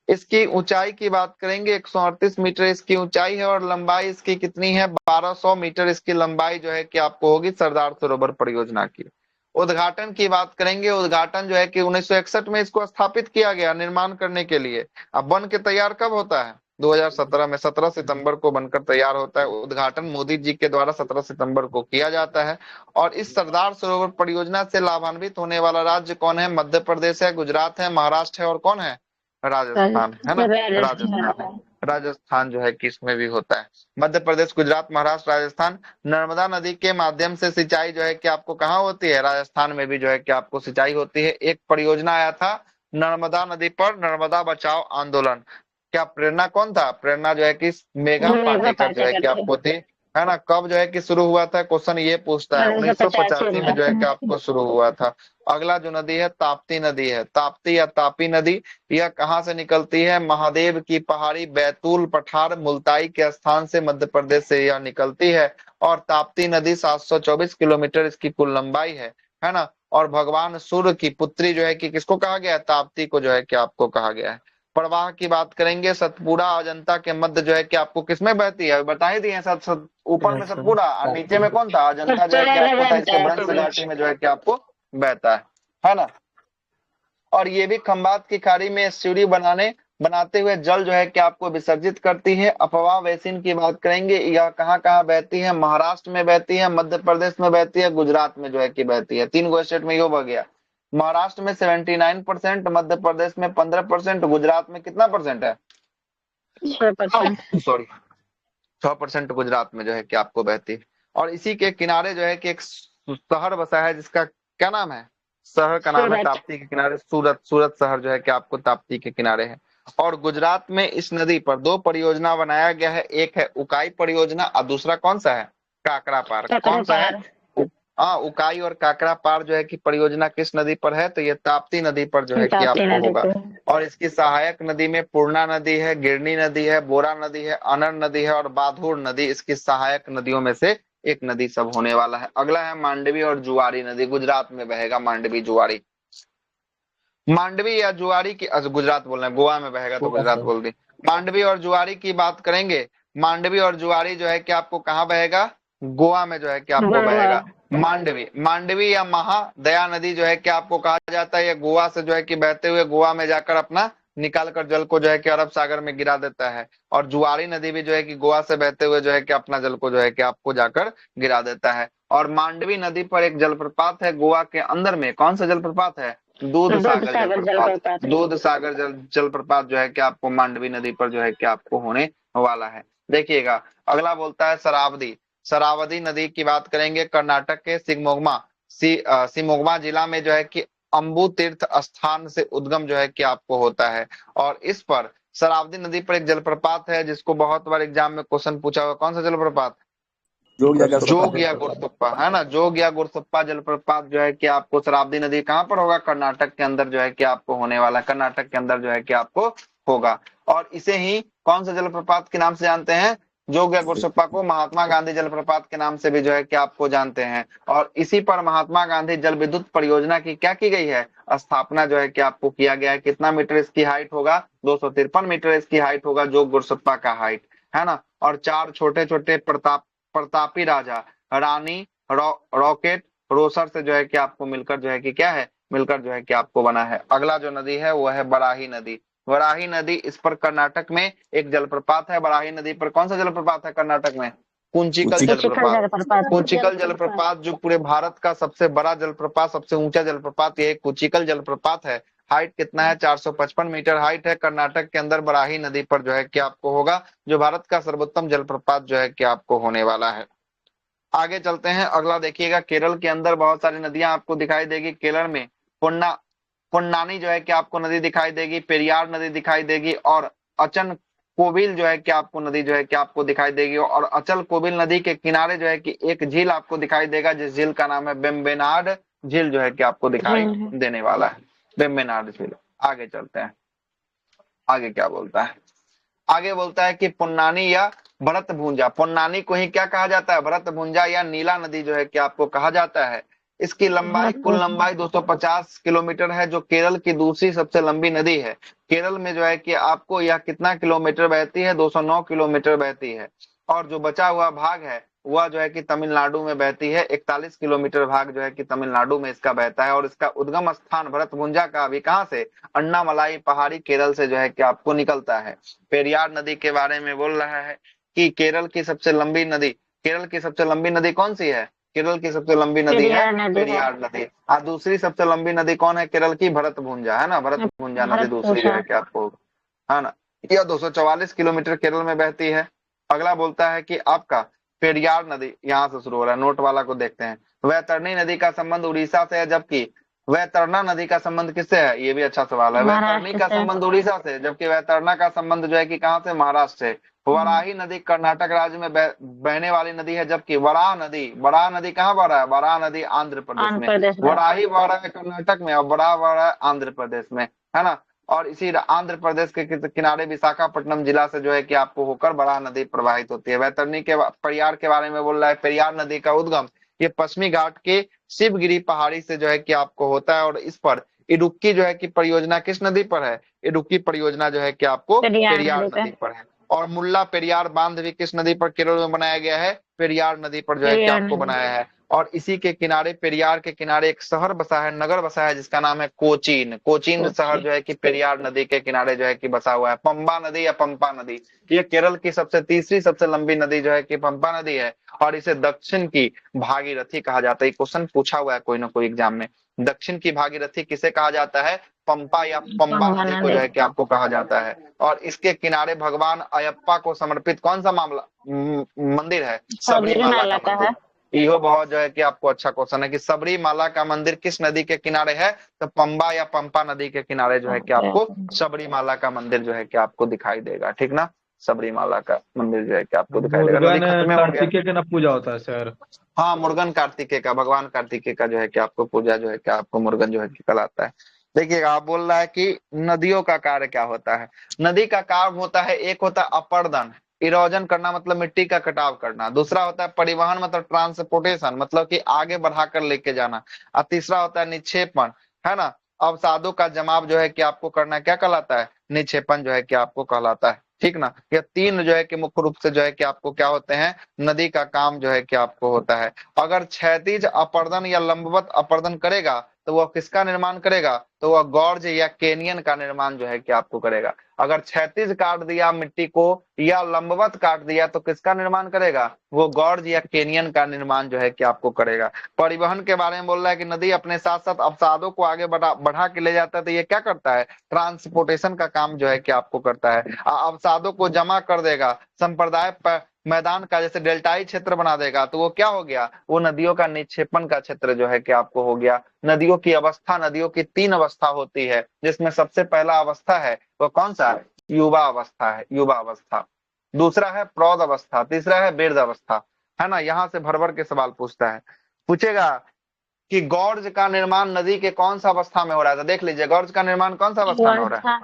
इसकी ऊंचाई की बात करेंगे 138 मीटर इसकी ऊंचाई है, और लंबाई इसकी कितनी है? 1200 मीटर इसकी लंबाई जो है कि आपको होगी सरदार सरोवर परियोजना की। उद्घाटन की बात करेंगे, उद्घाटन जो है कि 1961 में इसको स्थापित किया गया निर्माण करने के लिए। अब बन के तैयार कब होता है? 2017 में 17 सितंबर को बनकर तैयार होता है। उद्घाटन मोदी जी के द्वारा 17 सितंबर को किया जाता है। और इस सरदार सरोवर परियोजना से लाभान्वित होने वाला राज्य कौन है? मध्य प्रदेश है, गुजरात है, महाराष्ट्र है, और कौन है? राजस्थान है ना। राजस्थान जो है कि इसमें भी होता है। मध्य प्रदेश, गुजरात, महाराष्ट्र, राजस्थान। नर्मदा नदी के माध्यम से सिंचाई जो है कि आपको कहाँ होती है? राजस्थान में भी जो है कि आपको सिंचाई होती है। एक परियोजना आया था नर्मदा नदी पर, नर्मदा बचाओ आंदोलन। क्या प्रेरणा कौन था? प्रेरणा जो है कि मेघा पाटेकर जो है कि आपको थी, है ना। कब जो है कि शुरू हुआ था? क्वेश्चन ये पूछता है। 1985 में जो है कि आपको शुरू हुआ था। अगला जो नदी है ताप्ती नदी है, ताप्ती या तापी नदी। यह कहाँ से निकलती है? महादेव की पहाड़ी बैतूल पठार मुल्ताई के स्थान से मध्य प्रदेश से यह निकलती है। और ताप्ती नदी 724 किलोमीटर इसकी कुल लंबाई है ना। और भगवान सूर्य की पुत्री जो है कि किसको कहा गया है? ताप्ती को जो है कि आपको कहा गया है। प्रवाह की बात करेंगे, सतपुड़ा अजंता के मध्य जो है कि आपको किसमें बहती है? बता ही दिए, ऊपर में सतपुड़ा और नीचे में कौन था? अजंता जो है कि आपको इसके भ्रंश घाटी में जो है कि आपको बहता है ना। और ये भी खंभात की खाड़ी में सीढ़ी बनाते हुए जल जो है कि आपको विसर्जित करती है। अफवाह बेसिन की बात करेंगे, यह कहाँ कहाँ बहती है? महाराष्ट्र में बहती है, मध्य प्रदेश में बहती है, गुजरात में जो है कि बहती है। 3 गो स्टेट में ये बह गया। महाराष्ट्र में 79%, मध्य प्रदेश में 15%, गुजरात में कितना परसेंट है? 6% गुजरात में जो है कि आपको बहती है। और इसी के किनारे जो है कि एक शहर बसा है जिसका क्या नाम है? शहर का नाम है ताप्ती के किनारे सूरत शहर जो है कि आपको ताप्ती के किनारे है। और गुजरात में इस नदी पर 2 परियोजना बनाया गया है। एक है उकाई परियोजना और दूसरा कौन सा है? काकरा पार। कौन सा है? हाँ, उकाई और काकरा पार जो है कि परियोजना किस नदी पर है? तो ये ताप्ती नदी पर जो है कि आपको होगा। और इसकी सहायक नदी में पूर्णा नदी है, गिरनी नदी है, बोरा नदी है, अनर नदी है और बाधुर नदी इसकी सहायक नदियों में से एक नदी सब होने वाला है। अगला है मांडवी और जुआरी नदी, गुजरात में बहेगा मांडवी जुआरी। मांडवी या जुआरी की गुजरात बोल रहे हैं, गोवा में बहेगा तो गुजरात बोल दी। मांडवी और जुआरी की बात करेंगे, मांडवी और जुआरी जो है कि आपको कहाँ बहेगा? गोवा में जो है कि आपको बहेगा। मांडवी या महादया नदी जो है कि आपको कहा जाता है, ये गोवा से जो है कि बहते हुए गोवा में जाकर अपना निकाल कर जल को जो है कि अरब सागर में गिरा देता है। और जुआरी नदी भी जो है कि गोवा से बहते हुए जो है कि अपना जल को जो है कि आपको जाकर गिरा देता है। और मांडवी नदी पर एक जलप्रपात है गोवा के अंदर में। कौन सा जलप्रपात है? दूध सागर जलप्रपात जो है कि आपको मांडवी नदी पर जो है कि आपको होने वाला है। देखिएगा, अगला बोलता है शरावती नदी की बात करेंगे। कर्नाटक के शिमोगा जिला में जो है कि अंबु तीर्थ स्थान से उद्गम जो है कि आपको होता है। और इस पर शरावती नदी पर एक जलप्रपात है जिसको बहुत बार एग्जाम में क्वेश्चन पूछा हुआ। कौन सा जलप्रपात? जोग या गुरसप्पा, है ना। जोग या गुरसप्पा जलप्रपात जो है कि आपको शरावती नदी कहाँ पर होगा? कर्नाटक के अंदर जो है कि आपको होने वाला, कर्नाटक के अंदर जो है कि आपको होगा। और इसे ही कौन सा जलप्रपात के नाम से जानते हैं? जोग या गुरसप्पा को महात्मा गांधी जलप्रपात के नाम से भी जो है कि आपको जानते हैं। और इसी पर महात्मा गांधी जल विद्युत परियोजना की क्या की गई है? स्थापना जो है कि आपको किया गया है। कितना मीटर इसकी हाइट होगा? 253 मीटर इसकी हाइट होगा, जोग गुरसप्पा का हाइट, है ना। और 4 छोटे छोटे प्रतापी राजा रानी रॉकेट रोसर से जो है कि आपको मिलकर जो है कि क्या है? मिलकर जो है कि आपको बना है। अगला जो नदी है वो है बराही नदी। बराही नदी, इस पर कर्नाटक में एक जलप्रपात है। बराही नदी पर कौन सा जलप्रपात है कर्नाटक में? कुंचिकल जलप्रपात। कुंचिकल जलप्रपात जो पूरे भारत का सबसे बड़ा जलप्रपात, सबसे ऊंचा जलप्रपात, ये कुंचिकल जलप्रपात है। हाइट कितना है, 455 मीटर हाइट है। कर्नाटक के अंदर बराही नदी पर जो है कि आपको होगा, जो भारत का सर्वोत्तम जलप्रपात जो है कि आपको होने वाला है। आगे चलते हैं, अगला देखिएगा, केरल के अंदर बहुत सारी नदियां आपको दिखाई देगी। केरल में पुन्नानी जो है कि आपको नदी दिखाई देगी, पेरियार नदी दिखाई देगी, और अचन कोविल जो है कि आपको नदी जो है कि आपको दिखाई देगी। और अचल कोविल नदी के किनारे जो है कि एक झील आपको दिखाई देगा, जिस झील का नाम है बेम्बेनाड झील जो है कि आपको दिखाई देने वाला है, बेम्बेनाड झील। आगे चलते हैं, आगे क्या बोलता है, आगे बोलता है कि पुन्नानी या भरत भूंजा, पुन्नानी को ही क्या कहा जाता है, भरत भूंजा या नीला नदी जो है कि आपको कहा जाता है। इसकी लंबाई, कुल लंबाई 250 किलोमीटर है, जो केरल की दूसरी सबसे लंबी नदी है। केरल में जो है कि आपको यह कितना किलोमीटर बहती है, 209 किलोमीटर बहती है। और जो बचा हुआ भाग है वह जो है कि तमिलनाडु में बहती है, 41 किलोमीटर भाग जो है कि तमिलनाडु में इसका बहता है। और इसका उद्गम स्थान भरतभुंजा का अभी कहां से, अन्नामलाई पहाड़ी केरल से जो है कि आपको निकलता है। पेरियार नदी के बारे में बोल रहा है कि केरल की सबसे लंबी नदी, केरल की सबसे लंबी नदी कौन सी है, केरल की सबसे लंबी नदी है पेरियार नदी। और दूसरी सबसे लंबी नदी कौन है केरल की, भरतभुंजा है ना, भरतभुंजा नदी दूसरी जो है कि आपको, है ना। यह 244 किलोमीटर केरल में बहती है। अगला बोलता है कि आपका पेरियार नदी यहाँ से शुरू हो रहा है, नोट वाला को देखते हैं। वैतरणी नदी का संबंध उड़ीसा से है, जबकि वैतरना नदी का संबंध किससे है, ये भी अच्छा सवाल है। वैतरणी का संबंध उड़ीसा से, जबकि वैतरना का संबंध जो है कि कहाँ से, महाराष्ट्र से। वराही नदी कर्नाटक राज्य में बहने वाली नदी है, जबकि वराह नदी कहाँ बह रहा है, वराह नदी आंध्र प्रदेश में। वराही बह रहा है कर्नाटक में और वराह बह रहा है आंध्र प्रदेश में, है ना। और इसी आंध्र प्रदेश के किनारे विशाखापट्टनम जिला से जो है कि आपको होकर बराह नदी प्रवाहित होती है। वैतरणी के पेरियार के बारे में बोल रहा है, पेरियार नदी का उद्गम ये पश्चिमी घाट के शिवगिरी पहाड़ी से जो है कि आपको होता है। और इस पर इडुक्की जो है कि परियोजना किस नदी पर है, इडुक्की परियोजना जो है कि आपको पेरियार नदी पर है। और मुल्ला पेरियार बांध भी किस नदी पर केरल में बनाया गया है, पेरियार नदी पर जो है कि आपको बनाया है। और इसी के किनारे, पेरियार के किनारे एक शहर बसा है, नगर बसा है, जिसका नाम है कोचीन। कोचीन शहर जो है कि पेरियार नदी के किनारे जो है कि बसा हुआ है। पंबा नदी या पंपा नदी, ये केरल की तीसरी सबसे लंबी नदी जो है कि पंपा नदी है। और इसे दक्षिण की भागीरथी कहा जाता है। क्वेश्चन पूछा हुआ है कोई ना कोई एग्जाम में, दक्षिण की भागीरथी किसे कहा जाता है, पंपा या पंबा नदी को जो है कि आपको कहा जाता है। और इसके किनारे भगवान अयप्पा को समर्पित कौन सा मंदिर है, सबरीमाला का मंदिर। यह बहुत जो है कि आपको अच्छा क्वेश्चन है कि सबरीमाला का मंदिर किस नदी के किनारे है, तो पंबा या पंपा नदी के किनारे जो है कि आपको सबरीमाला का मंदिर जो है कि आपको दिखाई देगा, ठीक ना। सबरीमाला का मंदिर जो है कि आपको दिखाई देगा। कार्तिकेय का ना पूजा होता है सर, हाँ, मुर्गन कार्तिकेय का, भगवान कार्तिकेय का जो है कि आपको पूजा जो है कि आपको मुर्गन जो है कि कहलाता है। देखिएगा, आप बोल रहा है कि नदियों का कार्य क्या होता है। नदी का कार्य होता है, एक होता है अपर्दन, इरोजन करना मतलब मिट्टी का कटाव करना। दूसरा होता है परिवहन मतलब ट्रांसपोर्टेशन, मतलब कि आगे बढ़ाकर लेके जाना। और तीसरा होता है निक्षेपण, है ना। अवसादों का जमाव जो है कि आपको करना क्या कहलाता है, निक्षेपण जो है कि आपको कहलाता है, ठीक ना। ये तीन जो है कि मुख्य रूप से जो है कि आपको क्या होते हैं, नदी का काम जो है कि आपको होता है। अगर क्षैतिज अपर्दन या लंबवत अपर्दन करेगा तो वह किसका निर्माण करेगा, तो वह गॉर्ज या कैनियन का निर्माण जो है कि आपको करेगा। अगर क्षैतिज काट दिया मिट्टी को या लंबवत काट दिया तो किसका निर्माण करेगा, वो गॉर्ज या कैनियन का निर्माण जो है कि आपको करेगा। परिवहन के बारे में बोल रहा है कि नदी अपने साथ साथ अवसादों को आगे बढ़ा के ले जाता है, तो ये क्या करता है, ट्रांसपोर्टेशन का काम जो है कि आपको करता है। अवसादों को जमा कर देगा, संप्रदाय मैदान का जैसे डेल्टाई क्षेत्र बना देगा, तो वो क्या हो गया, वो नदियों का निक्षेपण का क्षेत्र जो है कि आपको हो गया। नदियों की अवस्था, नदियों की 3 अवस्था होती है, जिसमें सबसे पहला अवस्था है वो कौन सा है, युवा अवस्था है, युवा अवस्था। दूसरा है प्रौढ़ अवस्था, तीसरा है वृद्ध अवस्था, है ना। यहाँ से भर भर के सवाल पूछता है, पूछेगा कि गॉर्ज का निर्माण नदी के कौन सा अवस्था में हो रहा है, तो देख लीजिए गॉर्ज का निर्माण कौन सा अवस्था में हो रहा है,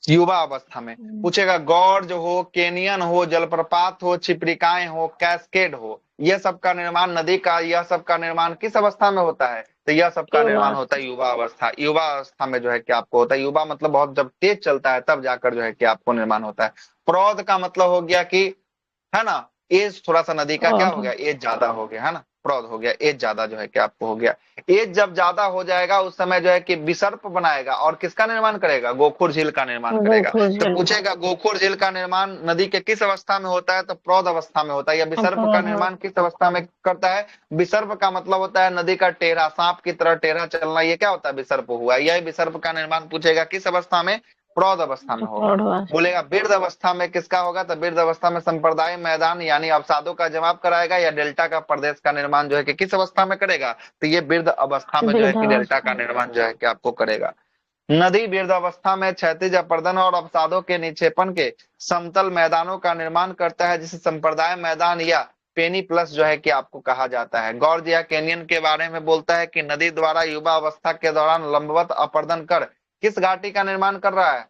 युवा अवस्था में। पूछेगा गॉर्ज हो, कैनियन हो, जलप्रपात हो, छिपरिकाएं हो, कैस्केड हो, यह सब का निर्माण नदी का, यह सब का निर्माण किस अवस्था में होता है, तो यह सब का निर्माण होता है युवा अवस्था। युवा अवस्था में जो है कि आपको होता है, युवा मतलब बहुत जब तेज चलता है तब जाकर जो है कि आपको निर्माण होता है। प्रौढ़ का मतलब हो गया कि, है ना, एज थोड़ा सा नदी का क्या हो गया, एज ज्यादा हो गया, है ना, प्रौध हो गया, एज ज्यादा जो है कि आपको हो गया। एज जब ज्यादा हो जाएगा उस समय जो है कि विसर्प बनाएगा और किसका निर्माण करेगा? गोखुर झील का निर्माण करेगा। तो पूछेगा गोखुर झील का निर्माण नदी के किस अवस्था में होता है? तो प्रौध अवस्था में होता है। या विसर्प का निर्माण किस अवस्था में करता है? विसर्प का मतलब होता है नदी का टेढ़ा, सांप की तरह टेढ़ा चलना, ये क्या होता है? विसर्प हुआ। यह विसर्प का निर्माण पूछेगा किस अवस्था में? प्रौध अवस्था में होगा। बोलेगा वृद्ध अवस्था में किसका होगा? तो वृद्ध अवस्था में संप्रदाय मैदान यानी अवसादों का जवाब कराएगा या डेल्टा का प्रदेश का निर्माण जो है कि किस अवस्था में करेगा? तो ये वृद्ध अवस्था में जो है कि डेल्टा का निर्माण जो है कि आपको करेगा। नदी वृद्ध अवस्था में क्षैतिज अपर्दन और अवसादों के निक्षेपण के समतल मैदानों का निर्माण करता है, जिसे संप्रदाय मैदान या पेनी प्लस जो है कि आपको कहा जाता है। गॉर्ज या कैनियन के बारे में बोलता है कि नदी द्वारा युवा अवस्था के दौरान लंबवत अपर्दन कर किस घाटी का निर्माण कर रहा है?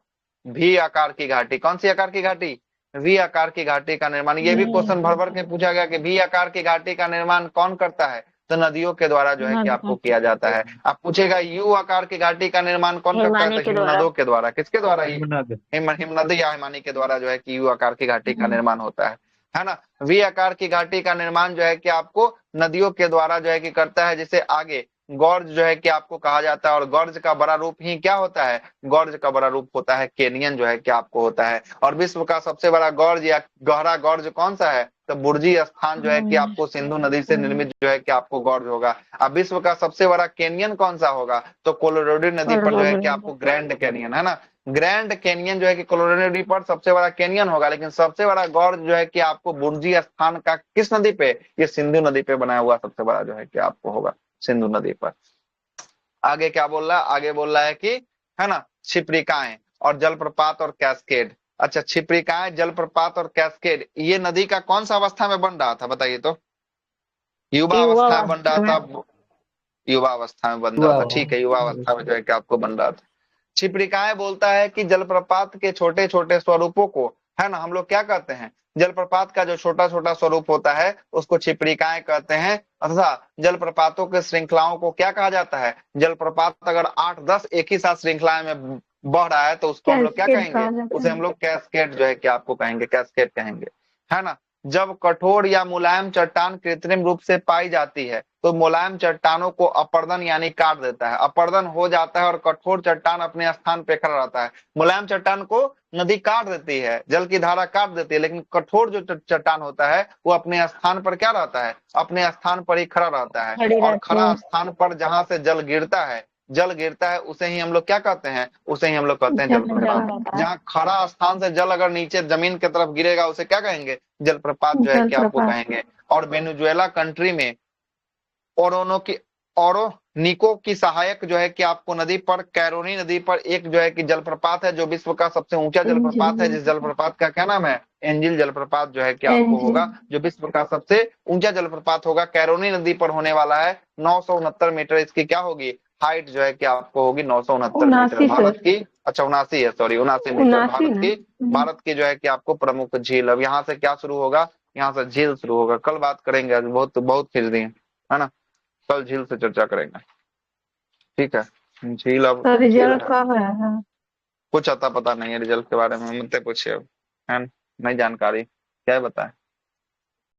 वी आकार की घाटी। कौन सी आकार की घाटी? वी आकार की घाटी का निर्माण। ये भी क्वेश्चन भर भर के पूछा गया कि वी आकार की घाटी का निर्माण कौन करता है? तो नदियों के द्वारा जो है कि आपको किया जाता है। आप पूछेगा यू आकार की घाटी का निर्माण कौन करता है? तो हिमनदों के द्वारा। किसके द्वारा? हिमनदी या हिमानी के द्वारा जो है कि यू आकार की घाटी का निर्माण होता है ना। वी आकार की घाटी का निर्माण जो है कि आपको नदियों के द्वारा जो है कि करता है, जिसे आगे गॉर्ज जो है कि आपको कहा जाता है। और गॉर्ज का बड़ा रूप ही क्या होता है? गॉर्ज का बड़ा रूप होता है कैनियन जो है कि आपको होता है। और विश्व का सबसे बड़ा गॉर्ज या गहरा गॉर्ज कौन सा है? तो बुर्जी स्थान जो है कि आपको सिंधु नदी से निर्मित जो है कि आपको गॉर्ज होगा। अब विश्व का सबसे बड़ा कैनियन कौन सा होगा? तो कोलोराडो नदी पर जो है कि आपको ग्रैंड कैनियन, है ना। ग्रैंड कैनियन जो है कि कोलोराडो नदी पर सबसे बड़ा कैनियन होगा, लेकिन सबसे बड़ा गॉर्ज जो है कि आपको बुर्जी स्थान का किस नदी पे? ये सिंधु नदी पे बनाया हुआ सबसे बड़ा जो है कि आपको होगा सिंधु नदी पर। आगे क्या बोल रहा है? आगे बोल रहा है कि, है ना, क्षिप्रिकाएं और जलप्रपात और कैस्केड। अच्छा, क्षिप्रिकाएं, जलप्रपात और कैस्केड, ये नदी का कौन सा अवस्था में बन रहा था? बताइए तो। युवा अवस्था में बन रहा था। युवा अवस्था में बन रहा था, ठीक है, युवा अवस्था में जो है कि आपको बन रहा था। क्षिप्रिकाएं बोलता है कि जलप्रपात के छोटे छोटे स्वरूपों को, है ना, हम लोग क्या कहते हैं? जलप्रपात का जो छोटा छोटा स्वरूप होता है उसको क्षिप्रिकाएं कहते हैं। तथा जलप्रपातों के श्रृंखलाओं को क्या कहा जाता है? जलप्रपात अगर 8-10 एक ही साथ श्रृंखला में बह रहा है तो उसको हम लोग क्या कहेंगे? उसे हम लोग कैस्केड जो है कि आपको कहेंगे, कैस्केड कहेंगे, है ना। जब कठोर या मुलायम चट्टान कृत्रिम रूप से पाई जाती है तो मुलायम चट्टानों को अपर्दन यानी काट देता है, अपर्दन हो जाता है और कठोर चट्टान अपने स्थान पे खड़ा रहता है। मुलायम चट्टान को नदी काट देती है, जल की धारा काट देती है, लेकिन कठोर जो चट्टान होता है वो अपने स्थान पर क्या रहता है? अपने स्थान पर ही खड़ा रहता है। और खड़ा स्थान पर जहां से जल गिरता है उसे ही हम लोग क्या कहते हैं? उसे ही हम लोग कहते हैं जलप्रपात। जहाँ खड़ा स्थान से जल अगर नीचे जमीन की तरफ गिरेगा उसे क्या कहेंगे? जलप्रपात जो है कि आपको कहेंगे। और वेनेजुएला कंट्री में ओरोनिको की सहायक जो है कि आपको नदी पर, कैरोनी नदी पर एक जो है कि जलप्रपात है जो विश्व का सबसे ऊंचा जलप्रपात है, जिस जलप्रपात का क्या नाम है? एंजिल जलप्रपात जो है कि आपको होगा, जो विश्व का सबसे ऊंचा जलप्रपात होगा। कैरोनी नदी पर होने वाला है। 969 मीटर इसकी क्या होगी? हाइट जो है कि आपको होगी 969 मीटर। भारत की, अच्छा 79 है, सॉरी 79 मीटर। भारत की जो है कि आपको प्रमुख झील। अब यहाँ से क्या शुरू होगा? यहाँ से झील शुरू होगा। कल बात करेंगे, आज बहुत खींच दिए, है ना। कल झील से चर्चा करेंगे, ठीक है। झील अब रिजल्ट कब है? कुछ आता पता नहीं है रिजल्ट के बारे में, मुझसे पूछिए, है नहीं जानकारी, क्या बताए।